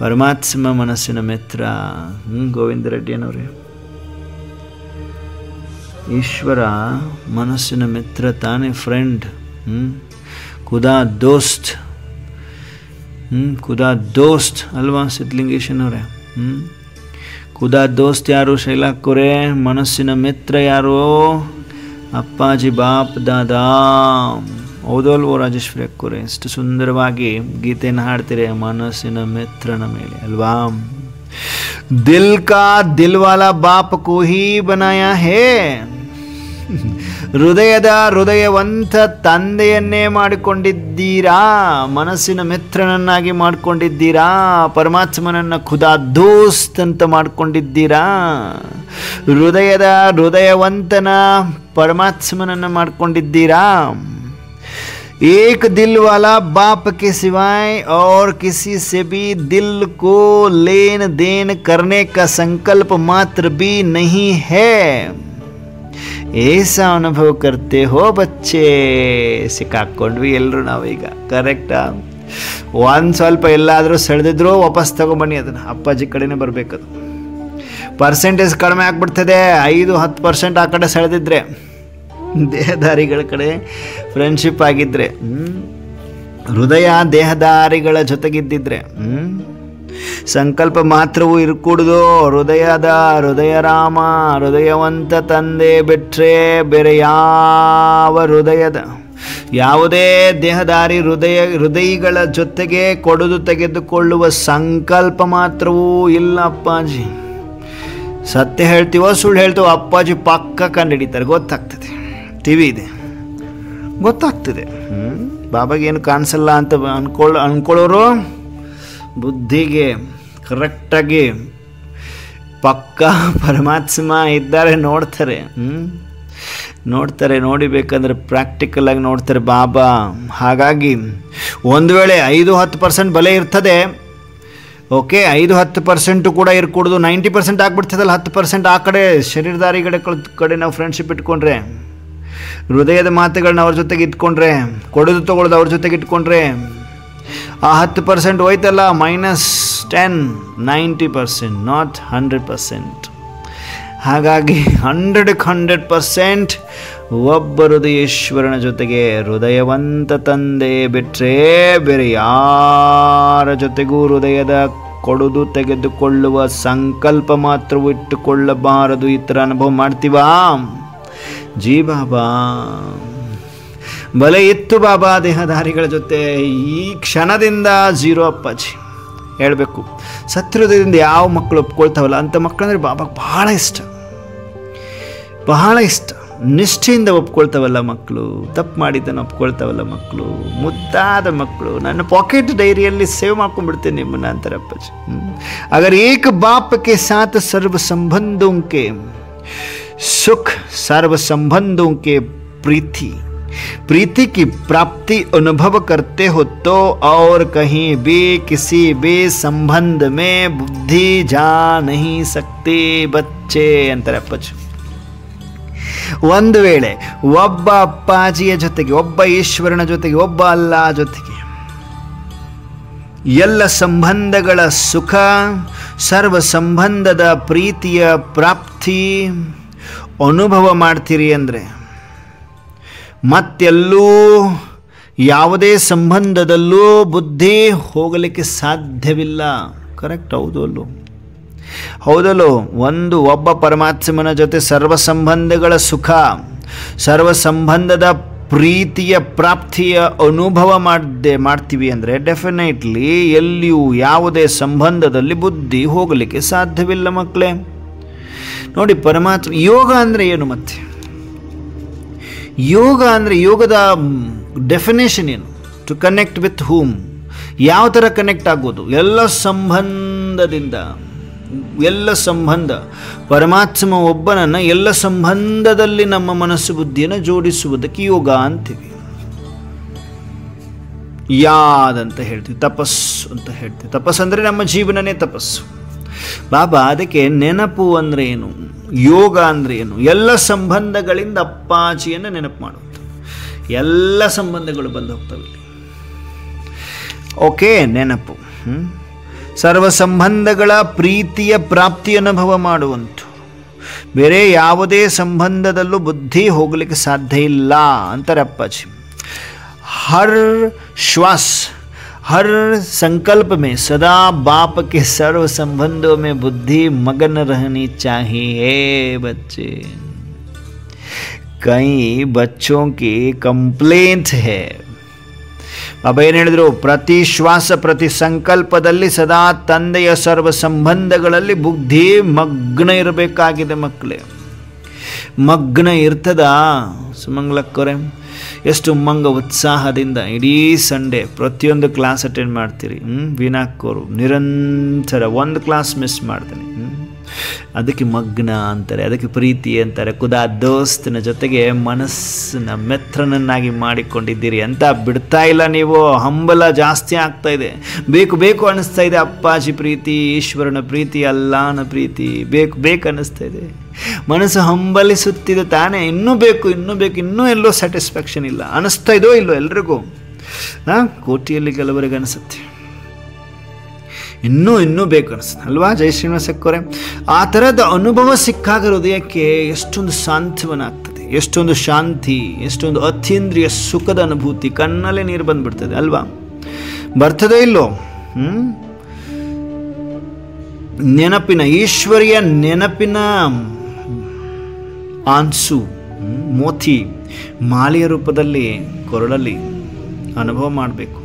ಪರಮಾತ್ಮ ಮನಸ್ಸಿನ ಮಿತ್ರ. ಗೋವಿಂದ ರೆಡ್ಡಿಯನವರೇ, ಈಶ್ವರ ಮನಸ್ಸಿನ ಮಿತ್ರ ತಾನೇ, ಫ್ರೆಂಡ್. ಖುದಾ ದೋಸ್ತ್, ಖುದಾ ದೋಸ್ತ್ ಅಲ್ವಾ ಸಿದ್ಧಲಿಂಗೇಶನವರೇ? ಖುದಾ ದೋಸ್ತ್ ಯಾರು ಶೈಲಾಕೋರೆ? ಮನಸ್ಸಿನ ಮಿತ್ರ ಯಾರು? ಅಪ್ಪಾಜಿ ಬಾಪ್ ದಾದಾ. ಹೌದೋ ಅಲ್ವೋ ರಾಜೇಶ್ವರಿ ಅಕ್ಕೋರೆ? ಎಷ್ಟು ಸುಂದರವಾಗಿ ಗೀತೆಯನ್ನು ಹಾಡ್ತೀರಿ ಮನಸ್ಸಿನ ಮಿತ್ರನ ಮೇಲೆ ಅಲ್ವಾ? दिल का दिल वाला बाप को ही बनाया है. ಹೃದಯದ ಹೃದಯವಂತ ತಂದೆಯನ್ನೇ ಮಾಡಿಕೊಂಡಿದ್ದೀರಾ, ಮನಸ್ಸಿನ ಮಿತ್ರನನ್ನಾಗಿ ಮಾಡಿಕೊಂಡಿದ್ದೀರಾ, ಪರಮಾತ್ಮನನ್ನ ಖುದಾ ದೋಸ್ತ್ ಅಂತ ಮಾಡಿಕೊಂಡಿದ್ದೀರಾ, ಹೃದಯದ ಹೃದಯವಂತನ ಪರಮಾತ್ಮನನ್ನ ಮಾಡಿಕೊಂಡಿದ್ದೀರಾ. एक दिल वाला बाप के सिवाय और किसी से भी दिल को लेन देन करने का संकल्प मात्र भी नहीं है. ऐसा अनुभव करते हो बच्चे? ಸಿಕ್ಕಾಕೊಂಡ್ವಿ ಎಲ್ಲರೂ ನಾವೀಗ. ಕರೆಕ್ಟಾ? ಒಂದು ಸ್ವಲ್ಪ ಎಲ್ಲಾದರೂ ಸೆಳೆದಿದ್ರು ವಾಪಸ್ ತಗೊಂಬನ್ನಿ, ಅದನ್ನು ಅಪ್ಪಾಜಿ ಕಡೆನೇ ಬರಬೇಕದು. ಪರ್ಸೆಂಟೇಜ್ ಕಡಿಮೆ ಆಗ್ಬಿಡ್ತದೆ. 5-10% ಆ ಕಡೆ ಸೆಳೆದಿದ್ರೆ, ದೇಹದಾರಿಗಳ ಕಡೆ ಫ್ರೆಂಡ್ಶಿಪ್ ಆಗಿದ್ರೆ, ಹೃದಯ ದೇಹದಾರಿಗಳ ಜೊತೆಗಿದ್ದಿದ್ರೆ, ಸಂಕಲ್ಪ ಮಾತ್ರವೂ ಇರ್ಕೂಡ್ದು. ಹೃದಯ ರಾಮ, ಹೃದಯವಂತ ತಂದೆ ಬಿಟ್ರೆ ಬೇರೆ ಯಾವ ಹೃದಯದ ಯಾವುದೇ ದೇಹದಾರಿ ಹೃದಯಗಳ ಜೊತೆಗೆ ಕೊಡುದು ತೆಗೆದುಕೊಳ್ಳುವ ಸಂಕಲ್ಪ ಮಾತ್ರವೂ ಇಲ್ಲ ಅಪ್ಪಾಜಿ. ಸತ್ಯ ಹೇಳ್ತೀವೋ ಸುಳ್ಳು ಹೇಳ್ತೀವೋ ಅಪ್ಪಾಜಿ ಪಕ್ಕ ಕಂಡುಹಿಡಿತಾರೆ, ಗೊತ್ತಾಗ್ತದೆ. ಟಿ ವಿ ಇದೆ, ಗೊತ್ತಾಗ್ತದೆ. ಬಾಬಾಗೇನು ಕಾಣಿಸಲ್ಲ ಅಂತ ಅನ್ಕೊಳ್ಳೋರು ಬುದ್ಧಿಗೆ ಕರೆಕ್ಟಾಗಿ ಪಕ್ಕ ಪರಮಾತ್ಮ ಇದ್ದಾರೆ, ನೋಡ್ತಾರೆ ನೋಡಿಬೇಕಂದ್ರೆ ಪ್ರಾಕ್ಟಿಕಲ್ ಆಗಿ ನೋಡ್ತಾರೆ ಬಾಬಾ. ಹಾಗಾಗಿ ಒಂದು ವೇಳೆ 5-10% ಬಲ ಇರ್ತದೆ, ಓಕೆ, 5-10% ಕೂಡ ಇರ್ಕೊಡೋದು, 90% ಆಗ್ಬಿಡ್ತದಲ್ಲ. 10% ಆ ಕಡೆ ಶರೀರದಾರಿಗಳ ಕಡೆ ನಾವು ಫ್ರೆಂಡ್ಶಿಪ್ ಇಟ್ಕೊಂಡ್ರೆ, ಹೃದಯದ ಮಾತುಗಳನ್ನ ಅವ್ರ ಜೊತೆಗೆ ಇಟ್ಕೊಂಡ್ರೆ, ಕೊಡೋದು ತೊಗೊಳೋದು ಅವ್ರ ಜೊತೆಗೆ ಇಟ್ಕೊಂಡ್ರೆ, ಆ 10% ಹೋಯ್ತಲ್ಲ, -10, 90%, ನಾಟ್ 100%. ಹಾಗಾಗಿ 100% ಒಬ್ಬ ಹೃದಯೇಶ್ವರನ ಜೊತೆಗೆ ಹೃದಯವಂತ ತಂದೆ ಬಿಟ್ಟರೆ ಬೇರೆ ಯಾರ ಜೊತೆಗೂ ಹೃದಯದ ಕೊಡುದು ತೆಗೆದುಕೊಳ್ಳುವ ಸಂಕಲ್ಪ ಮಾತ್ರವೂ ಇಟ್ಟುಕೊಳ್ಳಬಾರದು. ಈ ಥರ ಅನುಭವ ಮಾಡ್ತೀವಾ ಜೀ ಬಾಬಾ? ಬಲೆ ಇತ್ತು ಬಾಬಾ ದೇಹಧಾರಿಗಳ ಜೊತೆ, ಈ ಕ್ಷಣದಿಂದ 0 ಅಪ್ಪಾಜಿ. ಹೇಳಬೇಕು, ಸತ್ಯಹೃದಯದಿಂದ ಯಾವ ಮಕ್ಕಳು ಒಪ್ಕೊಳ್ತಾವಲ್ಲ ಅಂಥ ಮಕ್ಕಳಂದರೆ ಬಾಬಾಗೆ ಬಹಳ ಇಷ್ಟ. ನಿಷ್ಠೆಯಿಂದ ಒಪ್ಕೊಳ್ತಾವಲ್ಲ ಮಕ್ಕಳು, ತಪ್ಪು ಮಾಡಿದ್ದನ್ನು ಒಪ್ಕೊಳ್ತಾವಲ್ಲ ಮಕ್ಕಳು, ಮುದ್ದಾದ ಮಕ್ಕಳು. ನನ್ನ ಪಾಕೆಟ್ ಡೈರಿಯಲ್ಲಿ ಸೇವ್ ಮಾಡ್ಕೊಂಡ್ಬಿಡ್ತೇನೆ ನಿಮ್ಮನ್ನ ಅಂತಾರೆ ಅಪ್ಪಾಜಿ. ಅಗರ್ ಏಕ ಬಾಪ್ ಕೆ ಸಾಥ್ ಸರ್ವ ಸಂಬಂಧೋं के सुख, सर्व संबंधों के प्रीति की प्राप्ति अनुभव करते हो तो और कहीं भी किसी भी संबंध में बुद्धि जा नहीं सकती बच्चे अंತಾರೆ ಅಪ್ಪಾಜಿ. ಒಂದು ವೇಳೆ ಒಬ್ಬ ಅಪ್ಪಾಜಿಯ ಜೊತೆಗೆ, ಒಬ್ಬ ಈಶ್ವರನ ಜೊತೆಗೆ, ಒಬ್ಬ ಅಲ್ಲಾ ಜೊತೆಗೆ ಎಲ್ಲ ಸಂಬಂಧಗಳ ಸುಖ, ಸರ್ವ ಸಂಬಂಧದ ಪ್ರೀತಿಯ ಪ್ರಾಪ್ತಿ ಅನುಭವ ಮಾಡ್ತೀರಿ ಅಂದರೆ ಮತ್ತೆಲ್ಲೂ ಯಾವುದೇ ಸಂಬಂಧದಲ್ಲೂ ಬುದ್ಧಿ ಹೋಗಲಿಕ್ಕೆ ಸಾಧ್ಯವಿಲ್ಲ. ಕರೆಕ್ಟ್, ಹೌದಲ್ಲೋ? ಒಬ್ಬ ಪರಮಾತ್ಮನ ಜೊತೆ ಸರ್ವ ಸಂಬಂಧಗಳ ಸುಖ, ಸರ್ವ ಸಂಬಂಧದ ಪ್ರೀತಿಯ ಪ್ರಾಪ್ತಿಯ ಅನುಭವ ಮಾಡ್ತೀವಿ ಅಂದರೆ ಡೆಫಿನೆಟ್ಲಿ ಎಲ್ಲಿಯೂ ಯಾವುದೇ ಸಂಬಂಧದಲ್ಲಿ ಬುದ್ಧಿ ಹೋಗಲಿಕ್ಕೆ ಸಾಧ್ಯವಿಲ್ಲ ಮಕ್ಕಳೇ. ನೋಡಿ, ಪರಮಾತ್ಮ ಯೋಗ ಅಂದರೆ ಏನು? ಮತ್ತೆ ಯೋಗ ಅಂದರೆ, ಯೋಗದ ಡೆಫಿನೇಷನ್ ಏನು? To connect with whom. ಯಾವ ಥರ ಕನೆಕ್ಟ್ ಆಗೋದು? ಎಲ್ಲ ಸಂಬಂಧ. ಪರಮಾತ್ಮ ಒಬ್ಬನನ್ನು ಎಲ್ಲ ಸಂಬಂಧದಲ್ಲಿ ನಮ್ಮ ಮನಸ್ಸು ಬುದ್ಧಿಯನ್ನು ಜೋಡಿಸುವುದಕ್ಕೆ ಯೋಗ ಅಂತೀವಿ. ಯಾದಂತ ಹೇಳ್ತೀವಿ, ತಪಸ್ಸು ಅಂತ ಹೇಳ್ತೀವಿ. ತಪಸ್ಸು ಅಂದರೆ ನಮ್ಮ ಜೀವನನೇ ತಪಸ್ಸು. ಬಾಬಾ ಅದಕ್ಕೆ ನೆನಪು ಅಂದರೆ ಏನು, ಯೋಗ ಅಂದರೆ ಏನು? ಎಲ್ಲ ಸಂಬಂಧಗಳಿಂದ ಅಪ್ಪಾಜಿಯನ್ನು ನೆನಪು ಮಾಡುವುದು. ಎಲ್ಲ ಸಂಬಂಧಗಳು ಬಂದು ಹೋಗ್ತವೆ. ಓಕೆ, ನೆನಪು. ಸರ್ವ ಸಂಬಂಧಗಳ ಪ್ರೀತಿಯ ಪ್ರಾಪ್ತಿ ಅನುಭವ ಮಾಡುವಂಥ, ಬೇರೆ ಯಾವುದೇ ಸಂಬಂಧದಲ್ಲೂ ಬುದ್ಧಿ ಹೋಗಲಿಕ್ಕೆ ಸಾಧ್ಯ ಇಲ್ಲ ಅಂತಾರೆ ಅಪ್ಪಾಜಿ. हर श्वास, हर संकल्प में सदा बाप के सर्व संबंधों में बुद्धि मगन रहनी चाहिए बच्चे. कई बच्चों की कंप्लेंट है. ಬಾಬಾ ಏನು ಹೇಳಿದ್ರು? ಪ್ರತಿ ಶ್ವಾಸ, ಪ್ರತಿ ಸಂಕಲ್ಪದಲ್ಲಿ ಸದಾ ತಂದೆಯ ಸರ್ವ ಸಂಬಂಧಗಳಲ್ಲಿ ಬುದ್ಧಿ ಮಗ್ನ ಇರಬೇಕಾಗಿದೆ ಮಕ್ಕಳೇ. ಮಗ್ನ ಇರ್ತದ ಸುಮಂಗ್ಲಕ್ಕವ್ರೆ? ಎಷ್ಟು ಉಮ್ಮಂಗ ಉತ್ಸಾಹದಿಂದ ಇಡೀ ಸಂಡೇ ಪ್ರತಿಯೊಂದು ಕ್ಲಾಸ್ ಅಟೆಂಡ್ ಮಾಡ್ತೀರಿ. ವೀನಾಕ್ಕವರು ನಿರಂತರ ಒಂದು ಕ್ಲಾಸ್ ಮಿಸ್ ಮಾಡ್ತಾನೆ. ಅದಕ್ಕೆ ಮಗ್ನ ಅಂತಾರೆ, ಅದಕ್ಕೆ ಪ್ರೀತಿ ಅಂತಾರೆ. ಖುದಾ ದೋಸ್ತನ ಜೊತೆಗೆ ಮನಸ್ಸನ್ನ ಮೆತ್ರನನ್ನಾಗಿ ಮಾಡಿಕೊಂಡಿದ್ದೀರಿ ಅಂತ ಬಿಡ್ತಾ ಇಲ್ಲ ನೀವು. ಹಂಬಲ ಜಾಸ್ತಿ ಆಗ್ತಾ ಇದೆ. ಬೇಕು ಬೇಕು ಅನ್ನಿಸ್ತಾ ಇದೆ. ಅಪ್ಪಾಜಿ ಪ್ರೀತಿ, ಈಶ್ವರನ ಪ್ರೀತಿ, ಅಲ್ಲಾನ ಪ್ರೀತಿ ಬೇಕು ಅನ್ನಿಸ್ತಾ ಇದೆ. ಮನಸ್ಸು ಹಂಬಲಿಸುತ್ತಿದೆ ತಾನೇ. ಇನ್ನೂ ಬೇಕು, ಇನ್ನೂ ಎಲ್ಲೋ ಸ್ಯಾಟಿಸ್ಫ್ಯಾಕ್ಷನ್ ಇಲ್ಲ ಅನ್ನಿಸ್ತಾ ಇದೋ ಇಲ್ಲೋ ಎಲ್ರಿಗೂ. ಕೋಟಿಯಲ್ಲಿ ಕೆಲವರಿಗೆ ಅನಿಸುತ್ತೆ, ಇನ್ನೂ ಬೇಕು ಅನಿಸುತ್ತೆ ಅಲ್ವಾ ಜೈ ಶ್ರೀನಿವಾಸಕ್ಕವರೇ? ಆ ಥರದ ಅನುಭವ ಸಿಕ್ಕಾಗ ಹೃದಯಕ್ಕೆ ಎಷ್ಟೊಂದು ಸಾಂತ್ವನ ಆಗ್ತದೆ, ಎಷ್ಟೊಂದು ಶಾಂತಿ, ಎಷ್ಟೊಂದು ಅತೀಂದ್ರಿಯ ಸುಖದ ಅನುಭೂತಿ. ಕಣ್ಣಲ್ಲೇ ನೀರು ಬಂದ್ಬಿಡ್ತದೆ ಅಲ್ವಾ? ಬರ್ತದೆ ಇಲ್ಲೋ? ನೆನಪಿನ, ಈಶ್ವರಿಯ ನೆನಪಿನ ಆನ್ಸು, ಮೋತಿ ಮಾಲೆಯ ರೂಪದಲ್ಲಿ ಕೊರಳಲ್ಲಿ ಅನುಭವ ಮಾಡಬೇಕು.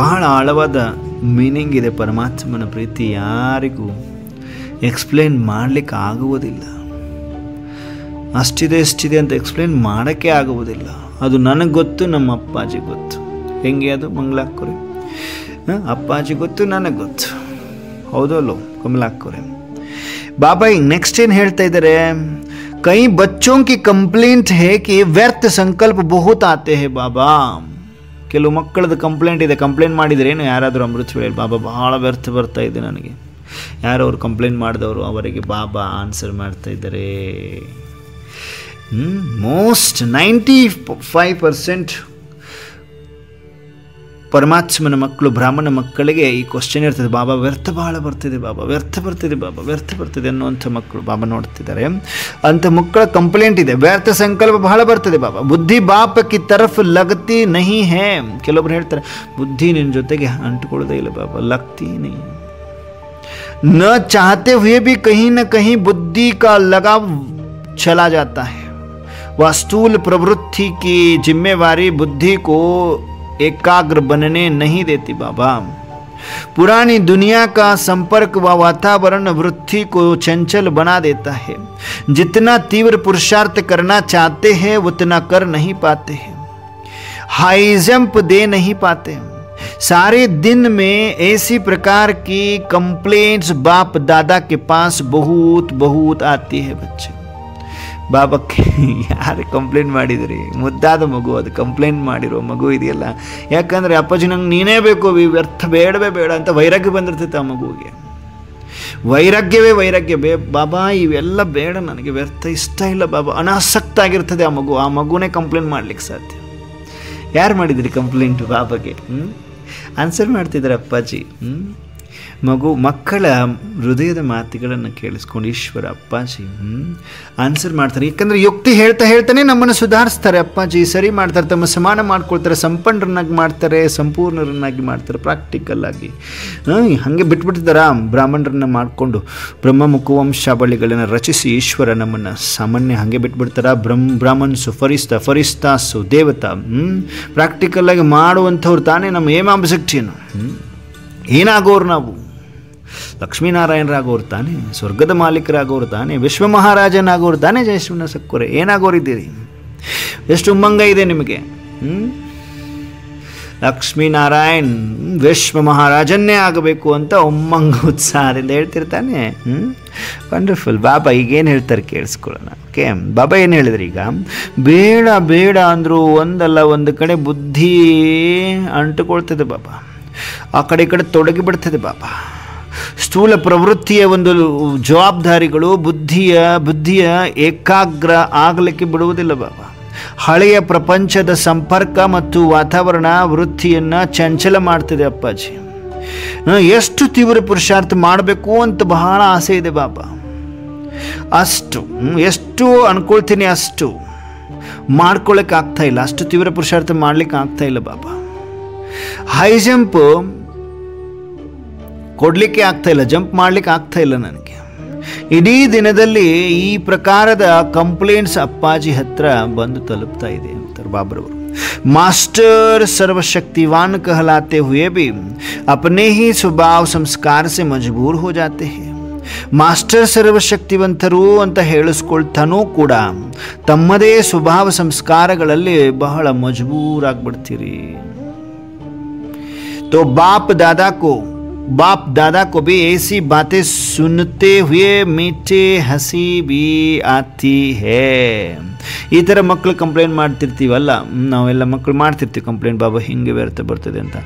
ಬಹಳ ಆಳವಾದ ಮೀನಿಂಗ್ ಇದೆ ಪರಮಾತ್ಮನ ಪ್ರೀತಿ. ಯಾರಿಗೂ ಎಕ್ಸ್ಪ್ಲೇನ್ ಮಾಡಲಿಕ್ಕೆ ಆಗುವುದಿಲ್ಲ. ಅಷ್ಟಿದೆ ಇಷ್ಟಿದೆ ಅಂತ ಎಕ್ಸ್ಪ್ಲೇನ್ ಮಾಡೋಕ್ಕೆ ಆಗುವುದಿಲ್ಲ. ಅದು ನನಗೆ ಗೊತ್ತು, ನಮ್ಮ ಅಪ್ಪಾಜಿ ಗೊತ್ತು. ಹೆಂಗೆ ಅದು ಮಂಗಳಾಕೋರೆ? ಅಪ್ಪಾಜಿ ಗೊತ್ತು, ನನಗೆ ಗೊತ್ತು. ಹೌದಲ್ಲೋ ಕಮಲಾಕೋರೆ? ಬಾಬಾ ಈಗ ನೆಕ್ಸ್ಟ್ ಏನು ಹೇಳ್ತಾ ಇದ್ದಾರೆ? ಕೈ ಬಚ್ಚೋं की ಕಂಪ್ಲೇಂಟ್ है कि ವ್ಯರ್ಥ ಸಂಕಲ್ಪ ಬಹುತ್ ಆತೆ ಹೇ ಬಾಬಾ. ಕೆಲವು ಮಕ್ಕಳದ್ದು ಕಂಪ್ಲೇಂಟ್ ಇದೆ. ಕಂಪ್ಲೇಂಟ್ ಮಾಡಿದ್ರೇನು ಯಾರಾದರೂ ಅಮೃತ ವೇಳೆ? ಬಾಬಾ ಬಹಳ ವ್ಯರ್ಥ ಬರ್ತಾ ಇದೆ ನನಗೆ. ಯಾರು ಅವ್ರು ಕಂಪ್ಲೇಂಟ್ ಮಾಡಿದವರು ಅವರಿಗೆ ಬಾಬಾ ಆನ್ಸರ್ ಮಾಡ್ತಾ ಇದ್ದಾರೆ. ಮೋಸ್ಟ್ 95% ಪರಮಾತ್ಮನ ಮಕ್ಕಳು, ಬ್ರಾಹ್ಮಣ ಮಕ್ಕಳಿಗೆ ಈ ಕ್ವಶನ್ ಇರ್ತದೆ, ಬಾಬಾ ವ್ಯರ್ಥ ಬಹಳ ಬರ್ತಿದೆ, ಬಾಬಾ ವ್ಯರ್ಥ ಬರ್ತಿದೆ, ಬಾಬಾ ವ್ಯರ್ಥ ಬರ್ತಿದೆ ಅನ್ನುವಂಥ ಮಕ್ಕಳು ಬಾಬಾ ನೋಡ್ತಿದ್ದಾರೆ. ಅಂಥ ಮಕ್ಕಳ ಕಂಪ್ಲೇಂಟ್ ಇದೆ, ವ್ಯರ್ಥ ಸಂಕಲ್ಪ ಬಹಳ ಬರ್ತದೆ ಬಾಬಾ. ಬುದ್ಧಿ ಬಾಪ ಕಿ ತರಫ್ ಲಗತಿ ನಹಿ ಹೇ. ಕೆಲವೊಬ್ರು ಹೇಳ್ತಾರೆ ಬುದ್ಧಿ ನಿನ್ನ ಜೊತೆಗೆ ಅಂಟುಕೊಳ್ಳೋದೇ ಇಲ್ಲ ಬಾಬಾ, ಲಗ್ತಿ ನಹಿ. ನ ಚಾಹತೆ ಹುए भी कहीं न कहीं बुद्धि का लगाव चला जाता है. वह स्थूल प्रवृत्ति की जिम्मेवारी बुद्धि को एकाग्र बनने नहीं देती बाबा. पुरानी दुनिया का संपर्क व वातावरण वृत्ति को चंचल बना देता है. जितना तीव्र पुरुषार्थ करना चाहते हैं उतना कर नहीं पाते हैं, हाई जंप दे नहीं पाते. सारे दिन में ऐसी प्रकार की कंप्लेंट्स बाप दादा के पास बहुत बहुत आती है. बच्चे ಬಾಬಕ್ಕೆ ಯಾರು ಕಂಪ್ಲೇಂಟ್ ಮಾಡಿದ್ರಿ? ಮುದ್ದಾದ ಮಗು, ಅದು ಕಂಪ್ಲೇಂಟ್ ಮಾಡಿರೋ ಮಗು ಇದೆಯಲ್ಲ. ಯಾಕಂದರೆ ಅಪ್ಪಾಜಿ ನಂಗೆ ನೀನೇ ಬೇಕು, ವ್ಯರ್ಥ ಬೇಡವೇ ಬೇಡ ಅಂತ ವೈರಾಗ್ಯ ಬಂದಿರ್ತೈತೆ ಆ ಮಗುವಿಗೆ. ವೈರಾಗ್ಯವೇ ವೈರಾಗ್ಯ. ಬಾಬಾ ಇವೆಲ್ಲ ಬೇಡ ನನಗೆ, ವ್ಯರ್ಥ ಇಷ್ಟ ಇಲ್ಲ ಬಾಬಾ, ಅನಾಸಕ್ತ ಆಗಿರ್ತದೆ ಆ ಮಗು. ಆ ಮಗುನೇ ಕಂಪ್ಲೇಂಟ್ ಮಾಡ್ಲಿಕ್ಕೆ ಸಾಧ್ಯ. ಯಾರು ಮಾಡಿದ್ರಿ ಕಂಪ್ಲೇಂಟು ಬಾಬಾಗೆ? ಆನ್ಸರ್ ಮಾಡ್ತಿದ್ದಾರೆ ಅಪ್ಪಾಜಿ. ಮಕ್ಕಳ ಹೃದಯದ ಮಾತುಗಳನ್ನು ಕೇಳಿಸ್ಕೊಂಡು ಈಶ್ವರ ಅಪ್ಪಾಜಿ ಆನ್ಸರ್ ಮಾಡ್ತಾರೆ. ಯಾಕಂದರೆ ಯುಕ್ತಿ ಹೇಳ್ತಾನೆ ನಮ್ಮನ್ನು ಸುಧಾರಿಸ್ತಾರೆ ಅಪ್ಪಾಜಿ, ಸರಿ ಮಾಡ್ತಾರೆ, ತಮ್ಮ ಸಮಾನ ಮಾಡ್ಕೊಳ್ತಾರೆ, ಸಂಪನ್ನರನ್ನಾಗಿ ಮಾಡ್ತಾರೆ, ಸಂಪೂರ್ಣರನ್ನಾಗಿ ಮಾಡ್ತಾರೆ. ಪ್ರಾಕ್ಟಿಕಲ್ ಆಗಿ ಹಾಗೆ ಬಿಟ್ಬಿಟ್ಟಿದ್ದಾರ ಬ್ರಾಹ್ಮಣರನ್ನ ಮಾಡಿಕೊಂಡು ಬ್ರಹ್ಮ ಮುಖವಂಶಾವಳಿಗಳನ್ನು ರಚಿಸಿ ಈಶ್ವರ ನಮ್ಮನ್ನು ಸಾಮಾನ್ಯ ಹಾಗೆ ಬಿಟ್ಬಿಡ್ತಾರ. ಬ್ರಾಹ್ಮಣ್ಸು ಫರಿಸ್ತಾಸು ದೇವತಾ ಪ್ರಾಕ್ಟಿಕಲ್ ಆಗಿ ಮಾಡುವಂಥವ್ರು ತಾನೇ ನಮ್ಮ ಏಮಾಂಬಶಕ್ತಿಯನ್ನು. ಏನಾಗೋರು ನಾವು? ಲಕ್ಷ್ಮೀನಾರಾಯಣರಾಗೋರು ತಾನೆ, ಸ್ವರ್ಗದ ಮಾಲೀಕರಾಗೋರು ತಾನೆ, ವಿಶ್ವ ಮಹಾರಾಜನಾಗೋರು ತಾನೆ. ಜಯಶ್ವನ ಸಕ್ಕೋರೆ ಏನಾಗೋರಿದ್ದೀರಿ? ಎಷ್ಟು ಉಮ್ಮಂಗ ಇದೆ ನಿಮಗೆ? ಲಕ್ಷ್ಮೀನಾರಾಯಣ್ ವಿಶ್ವ ಮಹಾರಾಜನ್ನೇ ಆಗಬೇಕು ಅಂತ ಉಮ್ಮಂಗ ಉತ್ಸಾಹದಿಂದ ಹೇಳ್ತಿರ್ತಾನೆ. ವಂಡರ್ಫುಲ್. ಬಾಬಾ ಈಗೇನು ಹೇಳ್ತಾರೆ ಕೇಳಿಸ್ಕೊಳ್ಳೋಣ. ಓಕೆ, ಬಾಬಾ ಏನು ಹೇಳಿದ್ರು ಈಗ? ಬೇಡ ಬೇಡ ಅಂದರು ಒಂದಲ್ಲ ಒಂದು ಕಡೆ ಬುದ್ಧಿ ಅಂಟುಕೊಳ್ತದೆ ಬಾಬಾ, ಆ ಕಡೆ ಈ ಕಡೆ ತೊಡಗಿ ಬಿಡ್ತದೆ ಬಾಬಾ. ಸ್ಥೂಲ ಪ್ರವೃತ್ತಿಯ ಒಂದು ಜವಾಬ್ದಾರಿಗಳು ಬುದ್ಧಿಯ ಏಕಾಗ್ರ ಆಗಲಿಕ್ಕೆ ಬಿಡುವುದಿಲ್ಲ ಬಾಬಾ. ಹಳೆಯ ಪ್ರಪಂಚದ ಸಂಪರ್ಕ ಮತ್ತು ವಾತಾವರಣ ವೃತ್ತಿಯನ್ನು ಚಂಚಲ ಮಾಡ್ತದೆ ಅಪ್ಪಾಜಿ. ಎಷ್ಟು ತೀವ್ರ ಪುರುಷಾರ್ಥ ಮಾಡಬೇಕು ಅಂತ ಬಹಳ ಆಸೆ ಇದೆ ಬಾಬಾ. ಎಷ್ಟು ಅನ್ಕೊಳ್ತೀನಿ ಅಷ್ಟು ಮಾಡ್ಕೊಳ್ಳೋಕೆ ಆಗ್ತಾ ಇಲ್ಲ. ಅಷ್ಟು ತೀವ್ರ ಪುರುಷಾರ್ಥ ಮಾಡ್ಲಿಕ್ಕೆ ಆಗ್ತಾ ಇಲ್ಲ ಬಾಬಾ. ಹೈ ಜಂಪ್ ಕೊಡಲಿಕ್ಕೆ ಆಗ್ತಾ ಇಲ್ಲ, ಜಂಪ್ ಮಾಡಲಿಕ್ಕೆ ಆಗ್ತಾ ಇಲ್ಲ ನನಗೆ. ಇಡೀ ದಿನದಲ್ಲಿ ಈ ಪ್ರಕಾರದ ಕಂಪ್ಲೇಂಟ್ಸ್ ಅಪ್ಪಾಜಿ ಹತ್ರ ಬಂದು ತಲುಪ್ತಾ ಇದೆ ಅಂತಾರೆ ಬಾಬ್ರವರು. ಮಾಸ್ಟರ್ ಸರ್ವಶಕ್ತಿವಾನ್ कहलाते हुए भी अपने ही स्वभाव संस्कार से मजबूर हो जाते हैं. ಮಾಸ್ಟರ್ ಸರ್ವಶಕ್ತಿವಂತರು ಅಂತ ಹೇಳಿಸ್ಕೊಳ್ತಾನೂ ಕೂಡ ತಮ್ಮದೇ ಸ್ವಭಾವ ಸಂಸ್ಕಾರಗಳಲ್ಲಿ ಬಹಳ ಮಜಬೂರಾಗ್ಬಿಡ್ತೀರಿ. तो बाप दादा को भी ऐसी बातें सुनते हुए मीठे हंसी भी आती है. ಈ ಥರ ಮಕ್ಕಳು ಕಂಪ್ಲೇಂಟ್ ಮಾಡ್ತಿರ್ತೀವಲ್ಲ, ನಾವೆಲ್ಲ ಮಕ್ಕಳು ಮಾಡ್ತಿರ್ತೀವಿ ಕಂಪ್ಲೇಂಟ್, ಬಾಬಾ ಹಿಂಗೆ ವ್ಯರ್ಥ ಬರ್ತದೆ ಅಂತ.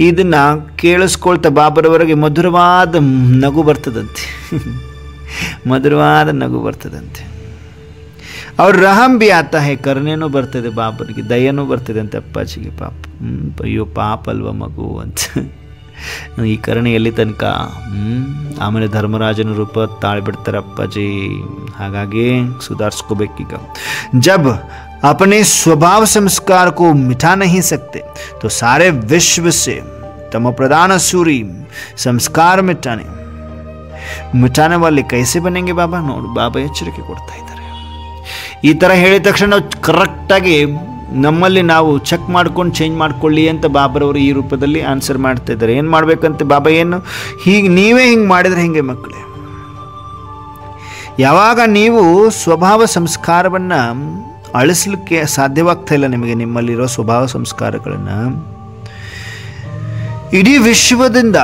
ಇದನ್ನು ಕೇಳಿಸ್ಕೊಳ್ತಾ ಬಾಬರವರೆಗೆ ಮಧುರವಾದ ನಗು ಬರ್ತದಂತೆ. ಮಧುರವಾದ ನಗು ಬರ್ತದಂತೆ. ಅವ್ರ ರಹಂ ಬಿ ಆತ ಹೇ, ಕರುಣೆನೂ ಬರ್ತದೆ ಬಾಬನಿಗೆ, ದಯನೂ ಬರ್ತದೆ ಅಂತ ಅಪ್ಪಾಜಿಗೆ. ಪಾಪ ಅಯ್ಯೋ ಪಾಪ ಅಲ್ವ ಮಗು ಅಂತ. ಈ ಕರುಣೆ ಎಲ್ಲಿ ತನಕ? ಆಮೇಲೆ ಧರ್ಮರಾಜನ ರೂಪ ತಾಳ್ಬಿಡ್ತಾರೆ ಅಪ್ಪಾಜಿ. ಹಾಗಾಗಿ ಸುಧಾರಿಸ್ಕೋಬೇಕೀಗ. जब अपने स्वभाव संस्कार को मिटा नहीं सकते तो सारे विश्व से तम प्रधान सूरी संस्कार मिटाने वाले कैसे बनेंगे बाबा? ನೋಡು ಬಾಬಾ ಎಚ್ಚರಿಕೆ ಕೊಡ್ತಾ ಇದ್ದಾರೆ. ಈ ಥರ ಹೇಳಿದ ತಕ್ಷಣ ನಾವು ಕರೆಕ್ಟಾಗಿ ನಮ್ಮಲ್ಲಿ ನಾವು ಚೆಕ್ ಮಾಡ್ಕೊಂಡು ಚೇಂಜ್ ಮಾಡ್ಕೊಳ್ಳಿ ಅಂತ ಬಾಬರವರು ಈ ರೂಪದಲ್ಲಿ ಆನ್ಸರ್ ಮಾಡ್ತಾ ಇದ್ದಾರೆ. ಏನು ಮಾಡಬೇಕಂತೆ ಬಾಬಾ, ಏನು ಹೀಗೆ ನೀವೇ ಹಿಂಗೆ ಮಾಡಿದರೆ ಹೆಂಗೆ ಮಕ್ಕಳೇ? ಯಾವಾಗ ನೀವು ಸ್ವಭಾವ ಸಂಸ್ಕಾರವನ್ನು ಅಳಿಸಲಿಕ್ಕೆ ಸಾಧ್ಯವಾಗ್ತಾ ಇಲ್ಲ ನಿಮಗೆ, ನಿಮ್ಮಲ್ಲಿರೋ ಸ್ವಭಾವ ಸಂಸ್ಕಾರಗಳನ್ನು ಇಡೀ ವಿಶ್ವದಿಂದ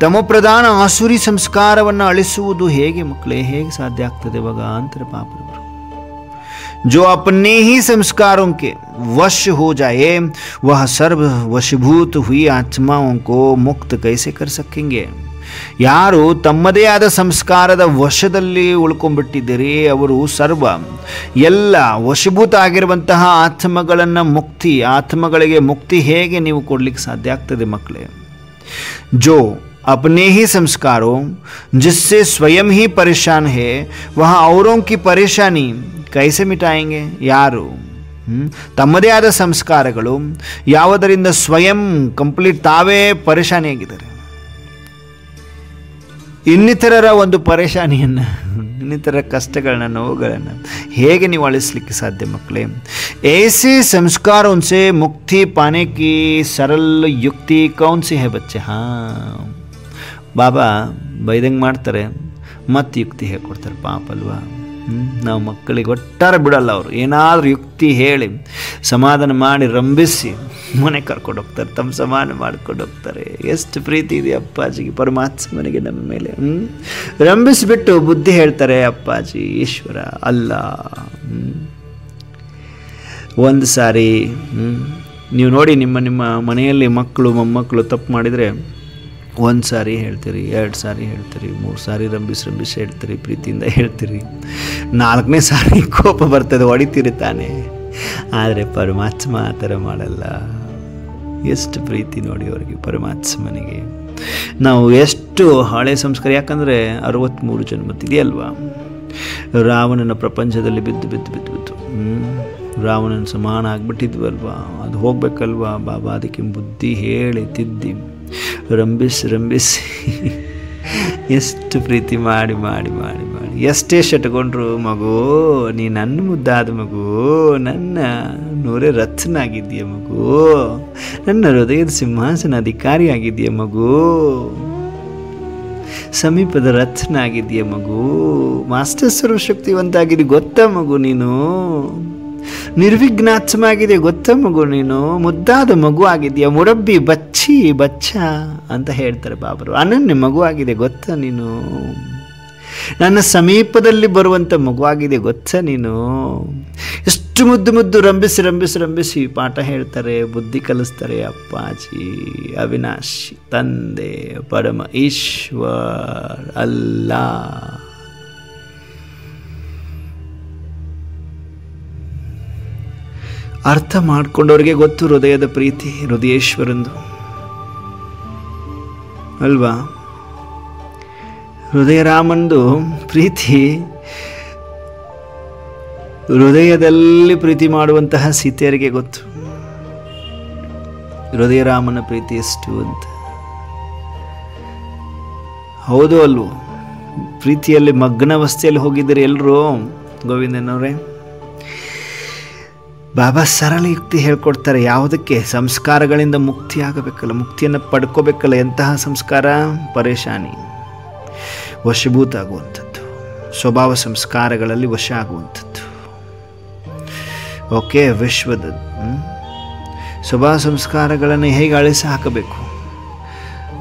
ತಮೋಪ್ರಧಾನ ಆಸುರಿ ಸಂಸ್ಕಾರವನ್ನು ಅಳಿಸುವುದು ಹೇಗೆ ಮಕ್ಕಳೇ, ಹೇಗೆ ಸಾಧ್ಯ ಆಗ್ತದೆ ಇವಾಗ ಅಂತಾರೆ ಪಾಪರವರು. जो अपने ही संस्कारों के वश हो जाए वह सर्व वशीभूत हुई आत्माओं को मुक्त कैसे कर सकेंगे? ಯಾರು ತಮ್ಮದೇ ಆದ ಸಂಸ್ಕಾರದ ವಶದಲ್ಲಿ ಉಳ್ಕೊಂಡ್ಬಿಟ್ಟಿದ್ದೀರಿ, ಅವರು ಸರ್ವ ಎಲ್ಲ ವಶಭೂತ ಆಗಿರುವಂತಹ ಆತ್ಮಗಳಿಗೆ ಮುಕ್ತಿ ಹೇಗೆ ನೀವು ಕೊಡ್ಲಿಕ್ಕೆ ಸಾಧ್ಯ ಆಗ್ತದೆ ಮಕ್ಕಳೇ? जो अपने ही संस्कारों जिससे स्वयं ही परेशान है वह औरों की परेशानी कैसे मिटाएंगे? ಯಾರು ತಮ್ಮದೇ ಆದ ಸಂಸ್ಕಾರಗಳು ಯಾವುದರಿಂದ ಸ್ವಯಂ ಕಂಪ್ಲೀಟ್ ತಾವೇ ಪರೇಶಾನಿಯಾಗಿದ್ದಾರೆ, ಇನ್ನಿತರರ ಒಂದು ಪರೇಶಾನಿಯನ್ನು, ಇನ್ನಿತರ ಕಷ್ಟಗಳನ್ನ, ನೋವುಗಳನ್ನು ಹೇಗೆ ನೀವು ಅಳಿಸಲಿಕ್ಕೆ ಸಾಧ್ಯ ಮಕ್ಕಳೇ? ऐसे संस्कारों से मुक्ति पाने की सरल युक्ति कौन सी है बच्चे? ಹಾಂ, ಬಾಬಾ ಬೈದಂಗೆ ಮಾಡ್ತಾರೆ, ಮತ್ತೆ ಯುಕ್ತಿ ಹೇಳ್ಕೊಡ್ತಾರೆ ಪಾಪ ಅಲ್ವಾ. ನಾವು ಮಕ್ಕಳಿಗೆ ಒಟ್ಟಾರೆ ಬಿಡಲ್ಲ, ಅವರು ಏನಾದರೂ ಯುಕ್ತಿ ಹೇಳಿ ಸಮಾಧಾನ ಮಾಡಿ ರಂಭಿಸಿ ಮನೆ ಕರ್ಕೊಂಡು ಹೋಗ್ತಾರೆ, ತಮ್ಮ ಸಮಾನ ಮಾಡ್ಕೊಂಡು ಹೋಗ್ತಾರೆ. ಎಷ್ಟು ಪ್ರೀತಿ ಇದೆ ಅಪ್ಪಾಜಿಗೆ, ಪರಮಾತ್ಮನಿಗೆ ನಮ್ಮ ಮೇಲೆ. ರಂಭಿಸಿಬಿಟ್ಟು ಬುದ್ಧಿ ಹೇಳ್ತಾರೆ, ಅಪ್ಪಾಜಿ ಈಶ್ವರ ಅಲ್ಲ. ಒಂದು ಸಾರಿ ನೀವು ನೋಡಿ, ನಿಮ್ಮ ಮನೆಯಲ್ಲಿ ಮಕ್ಕಳು ಮೊಮ್ಮಕ್ಕಳು ತಪ್ಪು ಮಾಡಿದರೆ ಒಂದು ಸಾರಿ ಹೇಳ್ತೀರಿ, 2 ಸಾರಿ ಹೇಳ್ತೀರಿ, 3 ಸಾರಿ ರಂಭಿಸಿ ಹೇಳ್ತೀರಿ, ಪ್ರೀತಿಯಿಂದ ಹೇಳ್ತೀರಿ, 4ನೇ ಸಾರಿ ಕೋಪ ಬರ್ತದೆ, ಹೊಡಿತೀರಿ ತಾನೇ. ಆದರೆ ಪರಮಾತ್ಮ ಆ ಥರ ಮಾಡಲ್ಲ. ಎಷ್ಟು ಪ್ರೀತಿ ನೋಡಿ ಅವರಿಗೆ, ಪರಮಾತ್ಮನಿಗೆ. ನಾವು ಎಷ್ಟು ಹಳೆ ಸಂಸ್ಕಾರ, ಯಾಕಂದರೆ 63 ಜನ್ಮತ್ತಿದೆಯಲ್ವಾ, ರಾವಣನ ಪ್ರಪಂಚದಲ್ಲಿ ಬಿದ್ದು ರಾವಣನ ಸಮಾನ ಆಗಿಬಿಟ್ಟಿದ್ವಲ್ವಾ, ಅದು ಹೋಗ್ಬೇಕಲ್ವಾ. ಬಾಬಾ ಅದಕ್ಕೆ ಬುದ್ಧಿ ಹೇಳಿ ತಿದ್ದಿ ರಂಭಿಸಿ ಎಷ್ಟು ಪ್ರೀತಿ ಮಾಡಿ ಎಷ್ಟೇ ಶಟ್ಕೊಂಡ್ರು, ಮಗು ನೀ ನನ್ನ ಮುದ್ದಾದ ಮಗು, ನನ್ನ ನೂರೇ ರತ್ನಾಗಿದ್ದೀಯ ಮಗು, ನನ್ನ ಹೃದಯದ ಸಿಂಹಾಸನ ಅಧಿಕಾರಿ ಆಗಿದ್ದೀಯ ಮಗು, ಸಮೀಪದ ರತ್ನ ಆಗಿದ್ದೀಯ ಮಗು, ಮಾಸ್ಟರ್ ಸರ್ವಶಕ್ತಿವಂತ ಆಗಿದ್ದೀಯ ಗೊತ್ತಾ ಮಗು, ನೀನು ನಿರ್ವಿಘ್ನಾತ್ಮ ಆಗಿದೆ ಗೊತ್ತಾ ಮಗು, ನೀನು ಮುದ್ದಾದ ಮಗು ಆಗಿದೆಯಾ, ಮುರಬ್ಬಿ ಬಚ್ಚ ಅಂತ ಹೇಳ್ತಾರೆ ಬಾಬರು. ಅನನ್ಯ ಮಗು ಆಗಿದೆ ಗೊತ್ತಾ ನೀನು, ನನ್ನ ಸಮೀಪದಲ್ಲಿ ಬರುವಂಥ ಮಗು ಆಗಿದೆ ಗೊತ್ತಾ ನೀನು. ಎಷ್ಟು ಮುದ್ದು ರಂಭಿಸಿ ಪಾಠ ಹೇಳ್ತಾರೆ, ಬುದ್ಧಿ ಕಲಿಸ್ತಾರೆ ಅಪ್ಪಾಜಿ. ಅವಿನಾಶಿ ತಂದೆ ಪರಮ ಈಶ್ವರ್ ಅಲ್ಲಾ. ಅರ್ಥ ಮಾಡ್ಕೊಂಡವ್ರಿಗೆ ಗೊತ್ತು ಹೃದಯದ ಪ್ರೀತಿ, ಹೃದಯೇಶ್ವರಂದು ಅಲ್ವಾ. ಹೃದಯ ರಾಮಂದು ಪ್ರೀತಿ, ಹೃದಯದಲ್ಲಿ ಪ್ರೀತಿ ಮಾಡುವಂತಹ ಸೀತೆಯರಿಗೆ ಗೊತ್ತು ಹೃದಯ ರಾಮನ ಪ್ರೀತಿ ಎಷ್ಟು ಅಂತ. ಹೌದು ಅಲ್ವೋ? ಪ್ರೀತಿಯಲ್ಲಿ ಮಗ್ನಾವಸ್ಥೆಯಲ್ಲಿ ಹೋಗಿದ್ದೀರಿ ಎಲ್ಲರೂ ಗೋವಿಂದನವರೇ. ಬಾಬಾ ಸರಳ ಯುಕ್ತಿ ಹೇಳ್ಕೊಡ್ತಾರೆ. ಯಾವುದಕ್ಕೆ? ಸಂಸ್ಕಾರಗಳಿಂದ ಮುಕ್ತಿ ಆಗಬೇಕಲ್ಲ, ಮುಕ್ತಿಯನ್ನು ಪಡ್ಕೋಬೇಕಲ್ಲ. ಎಂತಹ ಸಂಸ್ಕಾರ? ಪರೇಶಾನಿ, ವಶಭೂತ ಆಗುವಂಥದ್ದು, ಸ್ವಭಾವ ಸಂಸ್ಕಾರಗಳಲ್ಲಿ ವಶ ಆಗುವಂಥದ್ದು. ಓಕೆ, ವಿಶ್ವದ ಸ್ವಭಾವ ಸಂಸ್ಕಾರಗಳನ್ನು ಹೇಗೆ ಅಳಿಸಿ ಹಾಕಬೇಕು,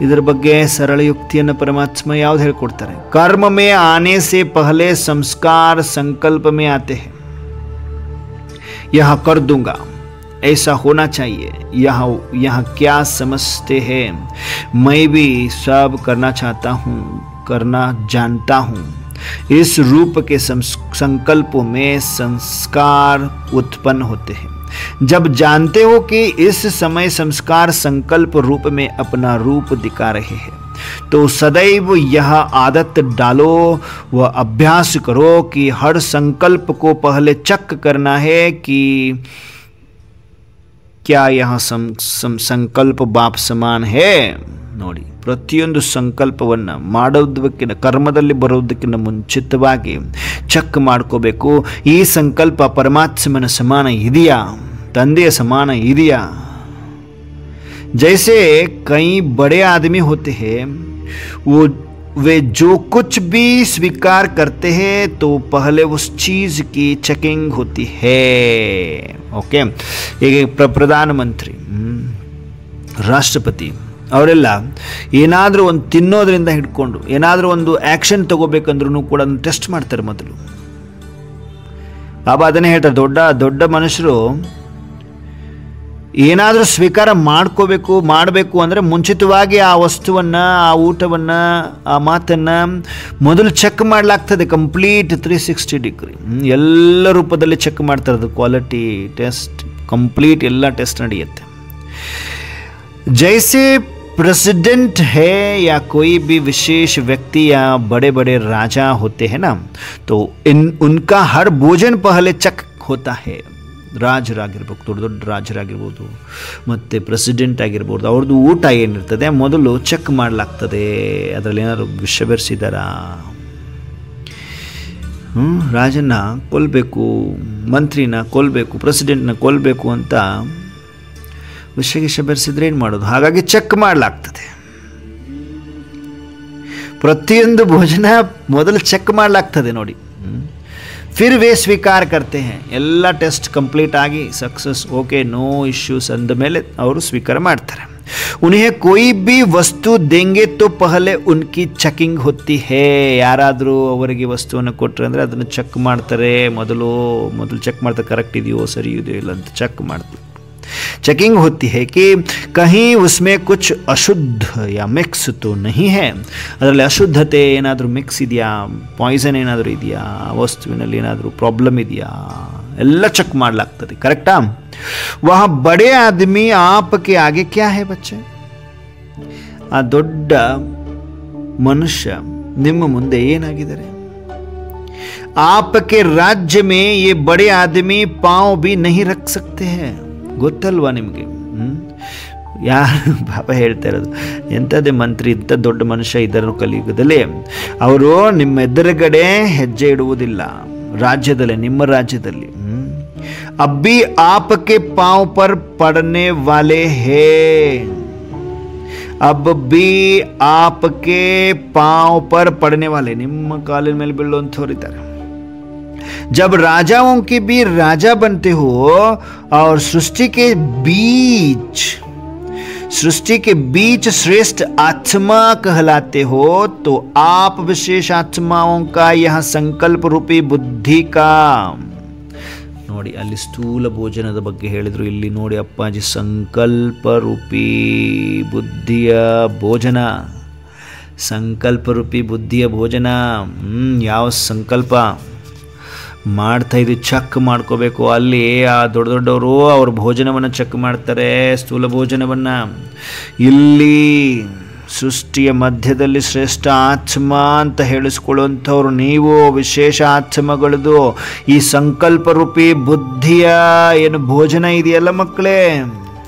ಇದರ ಬಗ್ಗೆ ಸರಳ ಯುಕ್ತಿಯನ್ನು ಪರಮಾತ್ಮ ಯಾವ್ದು ಹೇಳ್ಕೊಡ್ತಾರೆ? ಕರ್ಮ ಮೇ ಆನೆ ಸೆ ಪಹಲೆ ಸಂಸ್ಕಾರ ಸಂಕಲ್ಪ ಮೇ ಆತೆ ಹೈ. यह कर दूंगा, ऐसा होना चाहिए, यह क्या समझते हैं, मैं भी सब करना चाहता हूँ, करना जानता हूँ. इस रूप के संकल्पों में संस्कार उत्पन्न होते हैं. जब जानते हो कि इस समय संस्कार संकल्प रूप में अपना रूप दिखा रहे हैं, तो सदैव यह आदत डालो व अभ्यास करो कि हर संकल्प को पहले चेक करना है कि क्या यह संकल्प बाप समान है. ನೋಡಿ, ಪ್ರತಿಯೊಂದು ಸಂಕಲ್ಪವನ್ನು ಮಾಡೋದಕ್ಕಿಂತ ಕರ್ಮದಲ್ಲಿ ಬರೋದಕ್ಕಿಂತ ಮುಂಚಿತವಾಗಿ ಚೆಕ್ ಮಾಡ್ಕೋಬೇಕು. ಈ ಸಂಕಲ್ಪ ಪರಮಾತ್ಮನ ಸಮಾನ ಇದೆಯಾ, ತಂದೆಯ ಸಮಾನ ಇದೆಯಾ. जैसे कई बड़े आदमी होते हैं, वे जो कुछ भी स्वीकार करते हैं तो पहले उस चीज़ की चेकिंग होती है. ओके, एक ಪ್ರಧಾನಮಂತ್ರಿ, ರಾಷ್ಟ್ರಪತಿ ಅವರೆಲ್ಲ ಏನಾದರೂ ಒಂದು ತಿನ್ನೋದ್ರಿಂದ ಹಿಡ್ಕೊಂಡು ಏನಾದರೂ ಒಂದು ಆ್ಯಕ್ಷನ್ ತಗೋಬೇಕಂದ್ರೂ ಕೂಡ ಅದನ್ನು ಟೆಸ್ಟ್ ಮಾಡ್ತಾರೆ ಮೊದಲು. ಬಾಬಾ ಅದನ್ನೇ ಹೇಳ್ತಾರೆ, ದೊಡ್ಡ ದೊಡ್ಡ ಮನುಷ್ಯರು ಏನಾದರೂ ಸ್ವೀಕಾರ ಮಾಡಬೇಕು ಅಂದರೆ ಮುಂಚಿತವಾಗಿ ಆ ವಸ್ತುವನ್ನು, ಆ ಊಟವನ್ನು, ಆ ಮಾತನ್ನು ಮೊದಲು ಚೆಕ್ ಮಾಡಲಾಗ್ತದೆ. ಕಂಪ್ಲೀಟ್ 360 ಡಿಗ್ರಿ ಎಲ್ಲ ರೂಪದಲ್ಲಿ ಚೆಕ್ ಮಾಡ್ತಾರೆ. ಅದು ಕ್ವಾಲಿಟಿ ಟೆಸ್ಟ್, ಕಂಪ್ಲೀಟ್ ಎಲ್ಲ ಟೆಸ್ಟ್ ನಡೆಯುತ್ತೆ. जैसे प्रेसिडेंट है या कोई भी विशेष व्यक्ति या बड़े बड़े राजा होते हैं ना, तो उनका हर भोजन पहले चेक होता है. ರಾಜರಾಗಿರ್ಬೇಕು, ದೊಡ್ಡ ದೊಡ್ಡ ರಾಜರಾಗಿರ್ಬೋದು, ಮತ್ತು ಪ್ರೆಸಿಡೆಂಟ್ ಆಗಿರ್ಬೋದು, ಅವ್ರದ್ದು ಊಟ ಏನಿರ್ತದೆ ಮೊದಲು ಚೆಕ್ ಮಾಡಲಾಗ್ತದೆ. ಅದರಲ್ಲಿ ಏನಾದ್ರು ವಿಷ ಬೆರೆಸಿದಾರಾ, ರಾಜನ ಕೊಲ್ಲಬೇಕು, ಮಂತ್ರಿನ ಕೊಲ್ಲಬೇಕು, ಪ್ರೆಸಿಡೆಂಟ್ನ ಕೊಲ್ಲಬೇಕು ಅಂತ ವಿಷ ಬೆರೆಸಿದ್ರೆ ಏನು ಮಾಡೋದು. ಹಾಗಾಗಿ ಚೆಕ್ ಮಾಡಲಾಗ್ತದೆ. ಪ್ರತಿಯೊಂದು ಭೋಜನ ಮೊದಲು ಚೆಕ್ ಮಾಡಲಾಗ್ತದೆ ನೋಡಿ. फिर वे स्वीकार करते हैं. ಎಲ್ಲ ಟೆಸ್ಟ್ ಕಂಪ್ಲೀಟ್ ಆಗಿ ಸಕ್ಸಸ್, ಓಕೆ, ನೋ ಇಶ್ಯೂಸ್ ಅಂದ ಮೇಲೆ ಅವರು ಸ್ವೀಕಾರ ಮಾಡ್ತಾರೆ. उन्हें कोई भी वस्तु देंगे तो पहले उनकी ಚೆಕಿಂಗ್ होती है. ಯಾರಾದರೂ ಅವರಿಗೆ ವಸ್ತುವನ್ನು ಕೊಟ್ಟರೆ ಅಂದರೆ ಅದನ್ನು ಚೆಕ್ ಮಾಡ್ತಾರೆ. ಮೊದಲು ಚೆಕ್ ಮಾಡ್ತಾರೆ, ಕರೆಕ್ಟ್ ಇದೆಯೋ ಸರಿ ಇದೆಯೋ ಇಲ್ಲ ಅಂತ ಚೆಕ್ ಮಾಡ್ತಾರೆ. चेकिंग होती है कि कहीं उसमें कुछ अशुद्ध या मिक्स तो नहीं है. ಅದರಲ್ಲಿ ಅಶುದ್ಧತೆ ಏನಾದರೂ ಮಿಕ್ಸ್ ಇದೆಯಾ, ಪಾಯ್ಸನ್ ಏನಾದರೂ ಇದೆಯಾ, ವಸ್ತುವಿನಲ್ಲಿ ಏನಾದರೂ ಪ್ರಾಬ್ಲಮ್ ಇದೆಯಾ, ಎಲ್ಲ ಚೆಕ್ ಮಾಡಲಾಗ್ತದೆ. ಕರೆಕ್ಟಾ. ವಹ ಬಡೇ ಆದಮಿ ಆಪಕ್ಕೆ ಆಗೆ ಕ್ಯಾ ಹೈ ಬಚ್ಚೆ. ಆ ದೊಡ್ಡ ಮನುಷ್ಯ ನಿಮ್ಮ ಮುಂದೆ ಏನಾಗಿದ್ದಾರೆ. आपके राज्य में ये बड़े आदमी पांव भी नहीं रख सकते हैं. ಗೊತ್ತಲ್ವಾ ನಿಮಗೆ. ಯಾರು ಬಾಬಾ ಹೇಳ್ತಾ ಇರೋದು, ಎಂಥದ್ದೇ ಮಂತ್ರಿ, ಇಂಥ ದೊಡ್ಡ ಮನುಷ್ಯ ಇದ್ದರು ಕಲಿಯುಗದಲ್ಲಿ, ಅವರು ನಿಮ್ಮ ಎದುರುಗಡೆ ಹೆಜ್ಜೆ ಇಡುವುದಿಲ್ಲ ರಾಜ್ಯದಲ್ಲಿ, ನಿಮ್ಮ ರಾಜ್ಯದಲ್ಲಿ. ಅಬ್ಬಿ ಆಪಕ್ಕೆ ಪಾಂವ್ ಪರ್ ಪಡನೆ ವಾಲೆ ಹೇ. अब भी आपके पांव पर पड़ने वाले, ನಿಮ್ಮ ಕಾಲಿನ ಮೇಲೆ ಬೀಳುವಂಥವ್ರು. जब राजाओं के भी राजा बनते हो और सृष्टि के बीच श्रेष्ठ आत्मा कहलाते हो, तो आप विशेष आत्माओं का यह संकल्प रूपी बुद्धि का. ನೋಡಿ, ಅಲ್ಲಿ ಸ್ಥೂಲ ಭೋಜನದ ಬಗ್ಗೆ ಹೇಳಿದ್ರು, ಇಲ್ಲಿ ನೋಡಿ ಅಪ್ಪಾಜಿ ಸಂಕಲ್ಪ ರೂಪಿ ಬುದ್ಧಿಯ ಭೋಜನ. ಸಂಕಲ್ಪ ರೂಪಿ ಬುದ್ಧಿಯ ಭೋಜನ. ಯಾವ ಸಂಕಲ್ಪ ಮಾಡ್ತಾ ಇದ್ದು ಚೆಕ್ ಮಾಡ್ಕೋಬೇಕು. ಅಲ್ಲಿ ಆ ದೊಡ್ಡ ದೊಡ್ಡವರು ಅವ್ರ ಭೋಜನವನ್ನು ಚೆಕ್ ಮಾಡ್ತಾರೆ, ಸ್ಥೂಲ ಭೋಜನವನ್ನು. ಇಲ್ಲಿ ಸೃಷ್ಟಿಯ ಮಧ್ಯದಲ್ಲಿ ಶ್ರೇಷ್ಠ ಆತ್ಮ ಅಂತ ಹೇಳಿಸ್ಕೊಳ್ಳುವಂಥವ್ರು ನೀವು, ವಿಶೇಷ ಆತ್ಮಗಳದು. ಈ ಸಂಕಲ್ಪ ರೂಪಿ ಬುದ್ಧಿಯ ಏನು ಭೋಜನ ಇದೆಯಲ್ಲ ಮಕ್ಕಳೇ,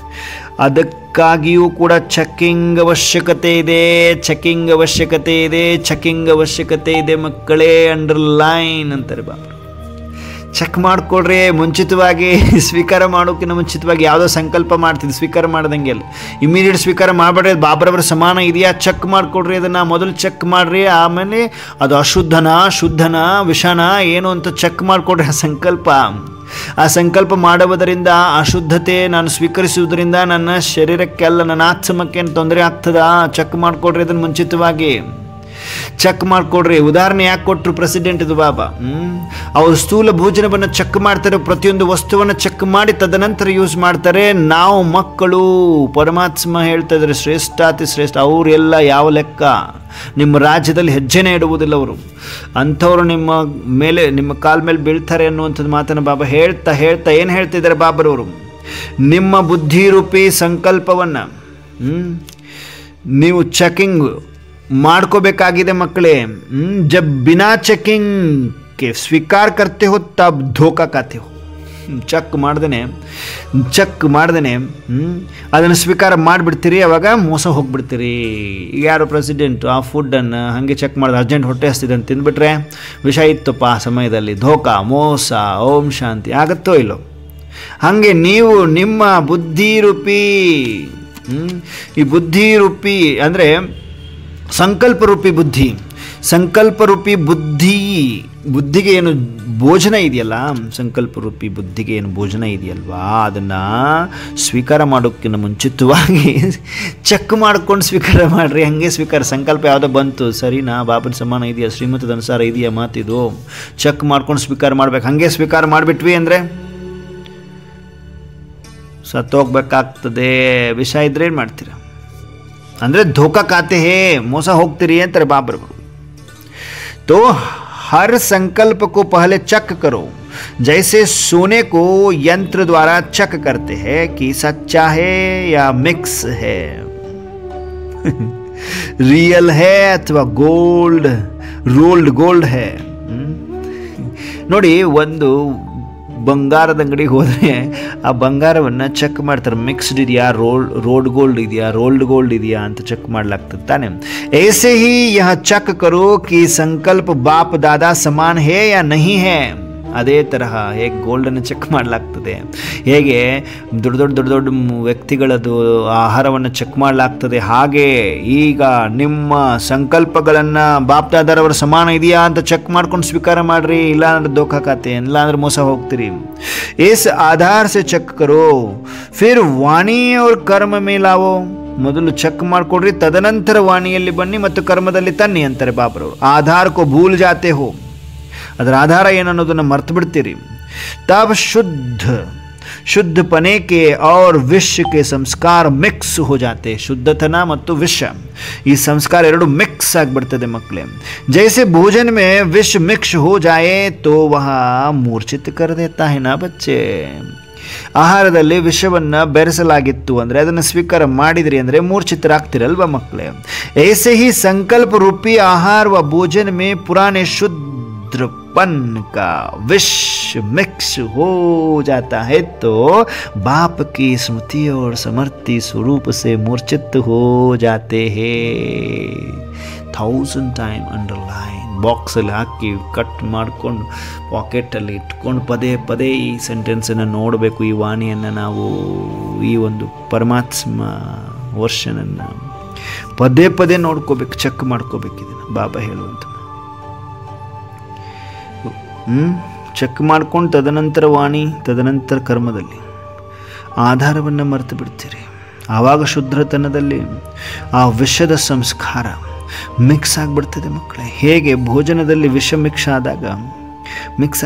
ಅದಕ್ಕಾಗಿಯೂ ಕೂಡ ಚೆಕ್ಕಿಂಗ್ ಅವಶ್ಯಕತೆ ಇದೆ ಮಕ್ಕಳೇ. ಅಂಡರ್ಲೈನ್ ಅಂತಾರೆ ಬಾಬಾ. ಚೆಕ್ ಮಾಡಿಕೊಡ್ರಿ ಮುಂಚಿತವಾಗಿ. ಸ್ವೀಕಾರ ಮಾಡೋಕ್ಕಿಂತ ಮುಂಚಿತವಾಗಿ ಯಾವುದೋ ಸಂಕಲ್ಪ ಮಾಡ್ತಿದ್ದು ಸ್ವೀಕಾರ ಮಾಡ್ದಂಗೆ ಅಲ್ಲ, ಇಮಿಡಿಯೇಟ್ ಸ್ವೀಕಾರ ಮಾಡಬೇಡ್ರಿ. ಬಾಬರವರ ಸಮಾನ ಇದೆಯಾ ಚೆಕ್ ಮಾಡಿಕೊಡ್ರಿ. ಅದನ್ನು ಮೊದಲು ಚೆಕ್ ಮಾಡಿರಿ, ಆಮೇಲೆ ಅದು ಅಶುದ್ಧನಾ ಶುದ್ಧನಾ ವಿಷನಾ ಏನು ಅಂತ ಚೆಕ್ ಮಾಡಿಕೊಡ್ರಿ. ಆ ಸಂಕಲ್ಪ ಮಾಡುವುದರಿಂದ ಅಶುದ್ಧತೆ ನಾನು ಸ್ವೀಕರಿಸುವುದರಿಂದ ನನ್ನ ಶರೀರಕ್ಕೆಲ್ಲ, ನನ್ನ ಆತ್ಮಕ್ಕೆ ತೊಂದರೆ ಆಗ್ತದಾ, ಚೆಕ್ ಮಾಡಿಕೊಡ್ರಿ. ಅದನ್ನು ಮುಂಚಿತವಾಗಿ ಚೆಕ್ ಮಾಡಿಕೊಡ್ರಿ. ಉದಾಹರಣೆ ಯಾಕೆ ಕೊಟ್ಟರು ಪ್ರೆಸಿಡೆಂಟ್ ಇದು ಬಾಬಾ. ಅವರು ಸ್ಥೂಲ ಭೋಜನವನ್ನು ಚೆಕ್ ಮಾಡ್ತಾರೆ, ಪ್ರತಿಯೊಂದು ವಸ್ತುವನ್ನು ಚೆಕ್ ಮಾಡಿ ತದನಂತರ ಯೂಸ್ ಮಾಡ್ತಾರೆ. ನಾವು ಮಕ್ಕಳು, ಪರಮಾತ್ಮ ಹೇಳ್ತಾ ಇದ್ದಾರೆ ಶ್ರೇಷ್ಠಾತಿ ಶ್ರೇಷ್ಠ. ಅವರೆಲ್ಲ ಯಾವ ಲೆಕ್ಕ, ನಿಮ್ಮ ರಾಜ್ಯದಲ್ಲಿ ಹೆಜ್ಜೆನೇ ಇಡುವುದಿಲ್ಲ ಅವರು. ಅಂಥವ್ರು ನಿಮ್ಮ ಕಾಲ ಮೇಲೆ ಬೀಳ್ತಾರೆ ಅನ್ನುವಂಥದ್ದು ಮಾತನ್ನು ಬಾಬಾ ಹೇಳ್ತಾ ಏನು ಹೇಳ್ತಿದ್ದಾರೆ ಬಾಬರವರು. ನಿಮ್ಮ ಬುದ್ಧಿರೂಪಿ ಸಂಕಲ್ಪವನ್ನು ನೀವು ಚೆಕಿಂಗ್ ಮಾಡ್ಕೋಬೇಕಾಗಿದೆ ಮಕ್ಕಳೇ. जब बिना चेकिंग के स्वीकार करते हो तब धोखा खाते हो. ಚೆಕ್ ಮಾಡ್ದೇ ಅದನ್ನು ಸ್ವೀಕಾರ ಮಾಡಿಬಿಡ್ತೀರಿ, ಅವಾಗ ಮೋಸ ಹೋಗ್ಬಿಡ್ತೀರಿ. ಈಗ ಯಾರು ಪ್ರೆಸಿಡೆಂಟು ಆ ಫುಡ್ಡನ್ನು ಹಾಗೆ ಚೆಕ್ ಮಾಡಿದ್ರೆ ಅರ್ಜೆಂಟ್ ಹೊಟ್ಟೆ ಹಸ್ತಿದೆ ಅಂತ ತಿಂದುಬಿಟ್ರೆ ವಿಷ ಇತ್ತಪ್ಪ ಆ ಸಮಯದಲ್ಲಿ, ಧೋಕಾ, ಮೋಸ, ಓಂ ಶಾಂತಿ ಆಗುತ್ತೋ ಇಲ್ಲೋ. ಹಾಗೆ ನೀವು ನಿಮ್ಮ ಬುದ್ಧಿರೂಪಿ ಈ ಬುದ್ಧಿರೂಪಿ ಅಂದರೆ ಸಂಕಲ್ಪರೂಪಿ ಬುದ್ಧಿಗೆ ಏನು ಭೋಜನ ಇದೆಯಲ್ಲ, ಸಂಕಲ್ಪರೂಪಿ ಬುದ್ಧಿಗೆ ಏನು ಭೋಜನ ಇದೆಯಲ್ವಾ, ಅದನ್ನು ಸ್ವೀಕಾರ ಮಾಡೋಕ್ಕಿಂತ ಮುಂಚಿತವಾಗಿ ಚೆಕ್ ಮಾಡ್ಕೊಂಡು ಸ್ವೀಕಾರ ಮಾಡಿರಿ. ಹಾಗೆ ಸಂಕಲ್ಪ ಯಾವುದೋ ಬಂತು, ಸರಿನಾ, ಬಾಬನ ಸಮಾನ ಇದೆಯಾ, ಶ್ರೀಮತದ ಅನುಸಾರ ಇದೆಯಾ ಮಾತಿದು, ಚೆಕ್ ಮಾಡ್ಕೊಂಡು ಸ್ವೀಕಾರ ಮಾಡ್ಬೇಕು. ಹಾಗೆ ಸ್ವೀಕಾರ ಮಾಡಿಬಿಟ್ವಿ ಅಂದರೆ ಸತ್ತೋಗ್ಬೇಕಾಗ್ತದೆ. ವಿಷ ಇದ್ರೆ ಏನು ಮಾಡ್ತೀರ ಅಂದರೆ ಧೋಕಾ ಖಾತೆ ಹೇ, ಮೋಸ ಹೋಗ್ತೀರಿ ಅಂತಾರೆ ಬಾಬ್ರವರು. तो हर संकल्प को पहले चेक करो, जैसे सोने को यंत्र द्वारा चेक करते हैं कि सच्चा है या मिक्स है, रियल है अथवा रोल्ड गोल्ड है. ನೋಡಿ, ಒಂದು ಬಂಗಾರದ ಅಂಗಡಿಗೆ ಹೋದರೆ ಆ ಬಂಗಾರವನ್ನು ಚೆಕ್ ಮಾಡ್ತಾರೆ, ಮಿಕ್ಸ್ಡ್ ಇದೆಯಾ, ರೋಲ್ಡ್ ಗೋಲ್ಡ್ ಇದೆಯಾ ಅಂತ ಚೆಕ್ ಮಾಡ್ಲಾಗ್ತದೆ ತಾನೆ. ऐसे ही यह ಚೆಕ್ करो कि संकल्प बाप दादा समान है या नहीं है. ಅದೇ ತರಹ ಹೇಗೆ ಗೋಲ್ಡನ್ನು ಚೆಕ್ ಮಾಡಲಾಗ್ತದೆ, ಹೇಗೆ ದೊಡ್ಡ ವ್ಯಕ್ತಿಗಳದ್ದು ಆಹಾರವನ್ನು ಚೆಕ್ ಮಾಡಲಾಗ್ತದೆ, ಹಾಗೆ ಈಗ ನಿಮ್ಮ ಸಂಕಲ್ಪಗಳನ್ನು ಬಾಪ್ದಾದರವರ ಸಮಾನ ಇದೆಯಾ ಅಂತ ಚೆಕ್ ಮಾಡ್ಕೊಂಡು ಸ್ವೀಕಾರ ಮಾಡಿರಿ. ಇಲ್ಲಾಂದ್ರೆ ಧೋಖಾ ಖಾತೆ, ಇಲ್ಲಾಂದ್ರೆ ಮೋಸ ಹೋಗ್ತೀರಿ. ಇಸ್ ಆಧಾರ ಸೆ ಚೆಕ್ ಕರೋ, ಫಿರ್ ವಾಣಿ ಅವ್ರ ಕರ್ಮ ಮೇಲಾವೋ. ಮೊದಲು ಚೆಕ್ ಮಾಡಿಕೊಡ್ರಿ, ತದನಂತರ ವಾಣಿಯಲ್ಲಿ ಬನ್ನಿ ಮತ್ತು ಕರ್ಮದಲ್ಲಿ ತನ್ನಿ ಅಂತಾರೆ ಬಾಬ್ರವರು. ಆಧಾರಕ್ಕೂ ಭೂಲ್ ಜಾತೆ ಹೋ, ಅದರ ಆಧಾರ ಏನನ್ನೋದನ್ನು ಮರ್ತು ಬಿಡ್ತೀರಿ. तब शुद्ध पने के और विश्व के संस्कार ಮಿಕ್ಸ್ हो जाते. ಶುದ್ಧತನ ಮತ್ತು ವಿಷ ಈ ಸಂಸ್ಕಾರ ಎರಡು ಮಿಕ್ಸ್ ಆಗಿಬಿಡ್ತದೆ ಮಕ್ಕಳೇ. जैसे भोजन में विष मिक्स हो जाए तो वह मूर्छित कर देता है ना बच्चे. ಆಹಾರದಲ್ಲಿ ವಿಷವನ್ನು ಬೆರೆಸಲಾಗಿತ್ತು ಅಂದರೆ ಅದನ್ನು ಸ್ವೀಕಾರ ಮಾಡಿದ್ರಿ ಅಂದರೆ ಮೂರ್ಛಿತರಾಗ್ತಿರಲ್ವ ಮಕ್ಕಳೇ. ऐसे ही संकल्प रूपी आहार व भोजन में पुराने शुद्ध पन का विष मिक्स हो जाता है तो बाप की स्मृति और समर्थी स्वरूप से मूर्छित हो जाते हैं. 1000 टाइम अंडरलाइन ಬಾಕ್ಸಲ್ಲಿ ಹಾಕಿ ಕಟ್ ಮಾಡಿಕೊಂಡು ಪಾಕೆಟಲ್ಲಿ ಇಟ್ಕೊಂಡು ಪದೇ ಈ ಸೆಂಟೆನ್ಸನ್ನು ನೋಡಬೇಕು. ಈ ವಾಣಿಯನ್ನು ನಾವು ಈ ಒಂದು ಪರಮಾತ್ಮ ವರ್ಷನನ್ನು ಪದೇ ನೋಡ್ಕೋಬೇಕು, ಚೆಕ್ ಮಾಡ್ಕೋಬೇಕು. ಇದನ್ನು ಬಾಬಾ ಹೇಳುವಂಥ ಚೆಕ್ ಮಾಡ್ಕೊಂಡು ತದನಂತರ ವಾಣಿ, ತದನಂತರ ಕರ್ಮದಲ್ಲಿ ಆಧಾರವನ್ನು ಮರೆತು ಬಿಡ್ತೀರಿ. ಆವಾಗ ಶುದ್ಧತನದಲ್ಲಿ ಆ ವಿಷದ ಸಂಸ್ಕಾರ ಮಿಕ್ಸ್ ಆಗಿಬಿಡ್ತದೆ ಮಕ್ಕಳೇ. ಹೇಗೆ ಭೋಜನದಲ್ಲಿ ವಿಷ ಮಿಕ್ಸ್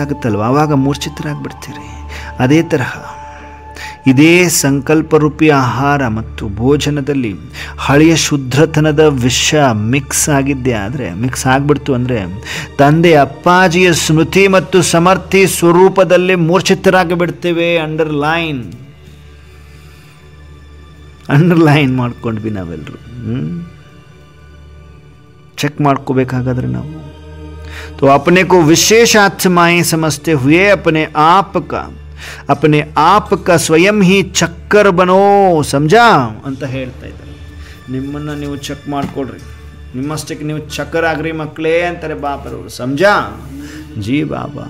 ಆಗುತ್ತಲ್ವ, ಆವಾಗ ಮೂರ್ಛಿತರಾಗ್ಬಿಡ್ತೀರಿ. ಅದೇ ತರಹ ಇದೇ ಸಂಕಲ್ಪರೂಪಿ ಆಹಾರ ಮತ್ತು ಭೋಜನದಲ್ಲಿ ಹಳೆಯ ಶುದ್ಧತನದ ವಿಷ ಮಿಕ್ಸ್ ಆಗಿಬಿಡ್ತು ಅಂದರೆ ತಂದೆ ಅಪ್ಪಾಜಿಯ ಸ್ಮೃತಿ ಮತ್ತು ಸಮರ್ಥಿ ಸ್ವರೂಪದಲ್ಲಿ ಮೂರ್ಛಿತರಾಗಿ ಬಿಡ್ತೇವೆ. ಅಂಡರ್ಲೈನ್ ಮಾಡ್ಕೊಂಡ್ವಿ ನಾವೆಲ್ಲರೂ. ಚೆಕ್ ಮಾಡ್ಕೋಬೇಕಾಗಾದ್ರೆ ನಾವು तो अपने को विशेष आत्माएं समझते हुए अपने आप का स्वयं ही चक्कर बनो, समझा ಅಂತ ಹೇಳ್ತಾ ಇದ್ದಾರೆ. ನಿಮ್ಮನ್ನು ನೀವು ಚೆಕ್ ಮಾಡ್ಕೊಡ್ರಿ, ನಿಮ್ಮಷ್ಟಕ್ಕೆ ನೀವು ಚಕ್ಕರ್ ಆಗ್ರಿ ಮಕ್ಕಳೇ ಅಂತಾರೆ ಬಾಬರವರು. ಸಮಜಾ ಜಿ ಬಾಬಾ,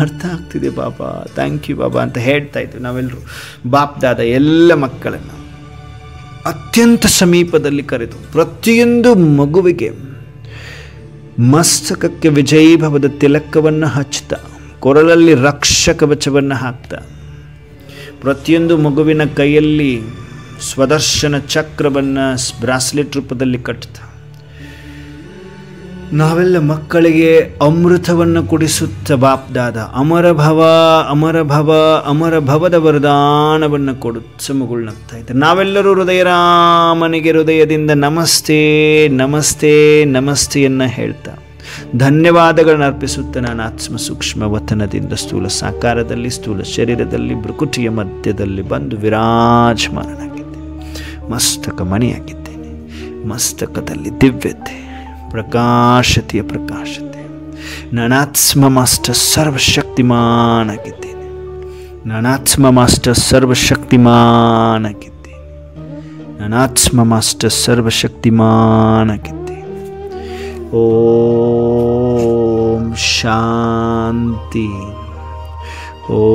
ಅರ್ಥ ಆಗ್ತಿದೆ ಬಾಬಾ, ಥ್ಯಾಂಕ್ ಯು ಬಾಬಾ ಅಂತ ಹೇಳ್ತಾ ಇದ್ವಿ ನಾವೆಲ್ಲರೂ. ಬಾಪ್ ದಾದ ಎಲ್ಲ ಮಕ್ಕಳನ್ನು ಅತ್ಯಂತ ಸಮೀಪದಲ್ಲಿ ಕರೆದು ಪ್ರತಿಯೊಂದು ಮಗುವಿಗೆ ಮಸ್ತಕಕ್ಕೆ ವಿಜಯೀಭವದ ತಿಲಕವನ್ನು ಹಚ್ಚುತ್ತಾ, ಕೊರಳಲ್ಲಿ ರಕ್ಷಕವಚವನ್ನು ಹಾಕ್ತಾ, ಪ್ರತಿಯೊಂದು ಮಗುವಿನ ಕೈಯಲ್ಲಿ ಸ್ವದರ್ಶನ ಚಕ್ರವನ್ನು ಬ್ರಾಸ್ಲೆಟ್ ರೂಪದಲ್ಲಿ ಕಟ್ಟುತ್ತಾ, ನಾವೆಲ್ಲ ಮಕ್ಕಳಿಗೆ ಅಮೃತವನ್ನು ಕುಡಿಸುತ್ತ ಬಾಪ್ದಾದ ಅಮರಭವ ಅಮರಭವ ಅಮರಭವದ ವರದಾನವನ್ನು ಕೊಡುತ್ತ ಮಗುಳ್ನಾಗ್ತಾ ಇದ್ದಾರೆ. ನಾವೆಲ್ಲರೂ ಹೃದಯರಾಮನಿಗೆ ಹೃದಯದಿಂದ ನಮಸ್ತೆ ನಮಸ್ತೆ ನಮಸ್ತೆಯನ್ನು ಹೇಳ್ತಾ ಧನ್ಯವಾದಗಳನ್ನು ಅರ್ಪಿಸುತ್ತ ನಾನು ಆತ್ಮ ಸೂಕ್ಷ್ಮ ವತನದಿಂದ ಸ್ಥೂಲ ಸಾಕಾರದಲ್ಲಿ, ಸ್ಥೂಲ ಶರೀರದಲ್ಲಿ, ಭೃಕುಟಿಯ ಮಧ್ಯದಲ್ಲಿ ಬಂದು ವಿರಾಜಮಾನನಾಗಿದ್ದೇನೆ. ಮಸ್ತಕ ಮಣಿಯಾಗಿದ್ದೇನೆ. ಮಸ್ತಕದಲ್ಲಿ ದಿವ್ಯತೆ, ಪ್ರಕಾಶತೆಯ ಪ್ರಕಾಶತೆ. ನಾನಾತ್ಮ ಮಾಸ್ಟರ್ ಸರ್ವಶಕ್ತಿಮಾನಾಗಿದ್ದೇನೆ. ನಾನಾತ್ಮ ಮಾಸ್ಟರ್ ಸರ್ವಶಕ್ತಿಮಾನಾಗಿದ್ದೀನಿ. ನಾನಾತ್ಮ ಮಾಸ್ಟರ್ ಸರ್ವಶಕ್ತಿಮಾನಾಗಿದ್ದೀನಿ. ಓಂ ಶಾಂತಿ. ಓಂ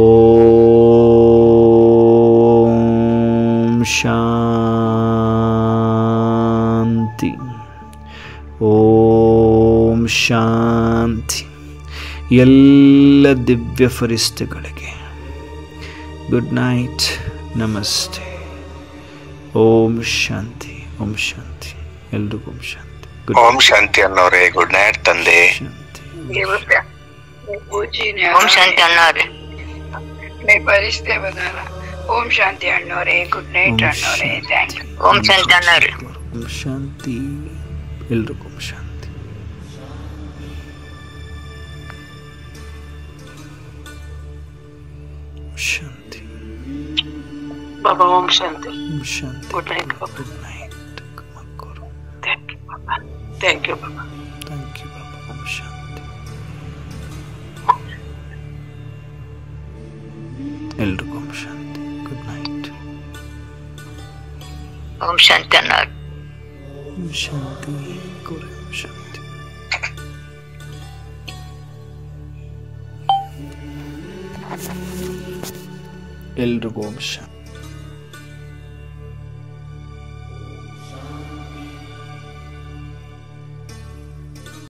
ಶಾಂತಿ. ಓಂ ಶಾಂತಿ. ಎಲ್ಲ ದಿವ್ಯ ಫರಿಸ್ತೆಗಳಿಗೆ ಗುಡ್ ನೈಟ್, ನಮಸ್ತೆ. ಓಂ ಶಾಂತಿ. ಓಂ ಶಾಂತಿ. ಎಲ್ರಿಗೂ ಓಂ ಶಾಂತಿ. ಓಂ ಶಾಂತಿ ಅನ್ನೋರೆ ಗುಡ್ ನೈಟ್ ತಂದೆ. ಓಂ ಶಾಂತಿ ಅನ್ನೋರೆ ಪರಿಸ್ಥಿತಿ ಬದಲ. ಓಂ ಶಾಂತಿ ಅಣ್ಣೋರೆ ಗುಡ್ ನೈಟ್ ಅಣ್ಣೋರೆ. Thank you. ಓಂ ಶಾಂತಿ ಅನ್ನೋರೆ. ಓಂ ಶಾಂತಿ. ಎಲ್ರಿಗೂ ಓಂ ಶಾಂತಿ. ಶಾಂತಿ. ಬಾಬಾ ಓಂ ಶಾಂತಿ. ಓಂ ಶಾಂತಿ. Good night Baba. Good night ಮಕ್ಕಳು. Thank you Baba. Thank you Baba. Thank you Baba. ಓಂ ಶಾಂತಿ. ಎಲ್ರಿಗೂ ಓಂ ಶಾಂತಿ. Good night. ಓಂ ಶಾಂತಿ ಅನ್ನೋರೆ. ಓಂ ಶಾಂತಿ. ಗುರು ಓಂ ಶಾಂತಿ. ಎಲ್ರಿಗೂ ಓಂ ಶಾಂತಿ.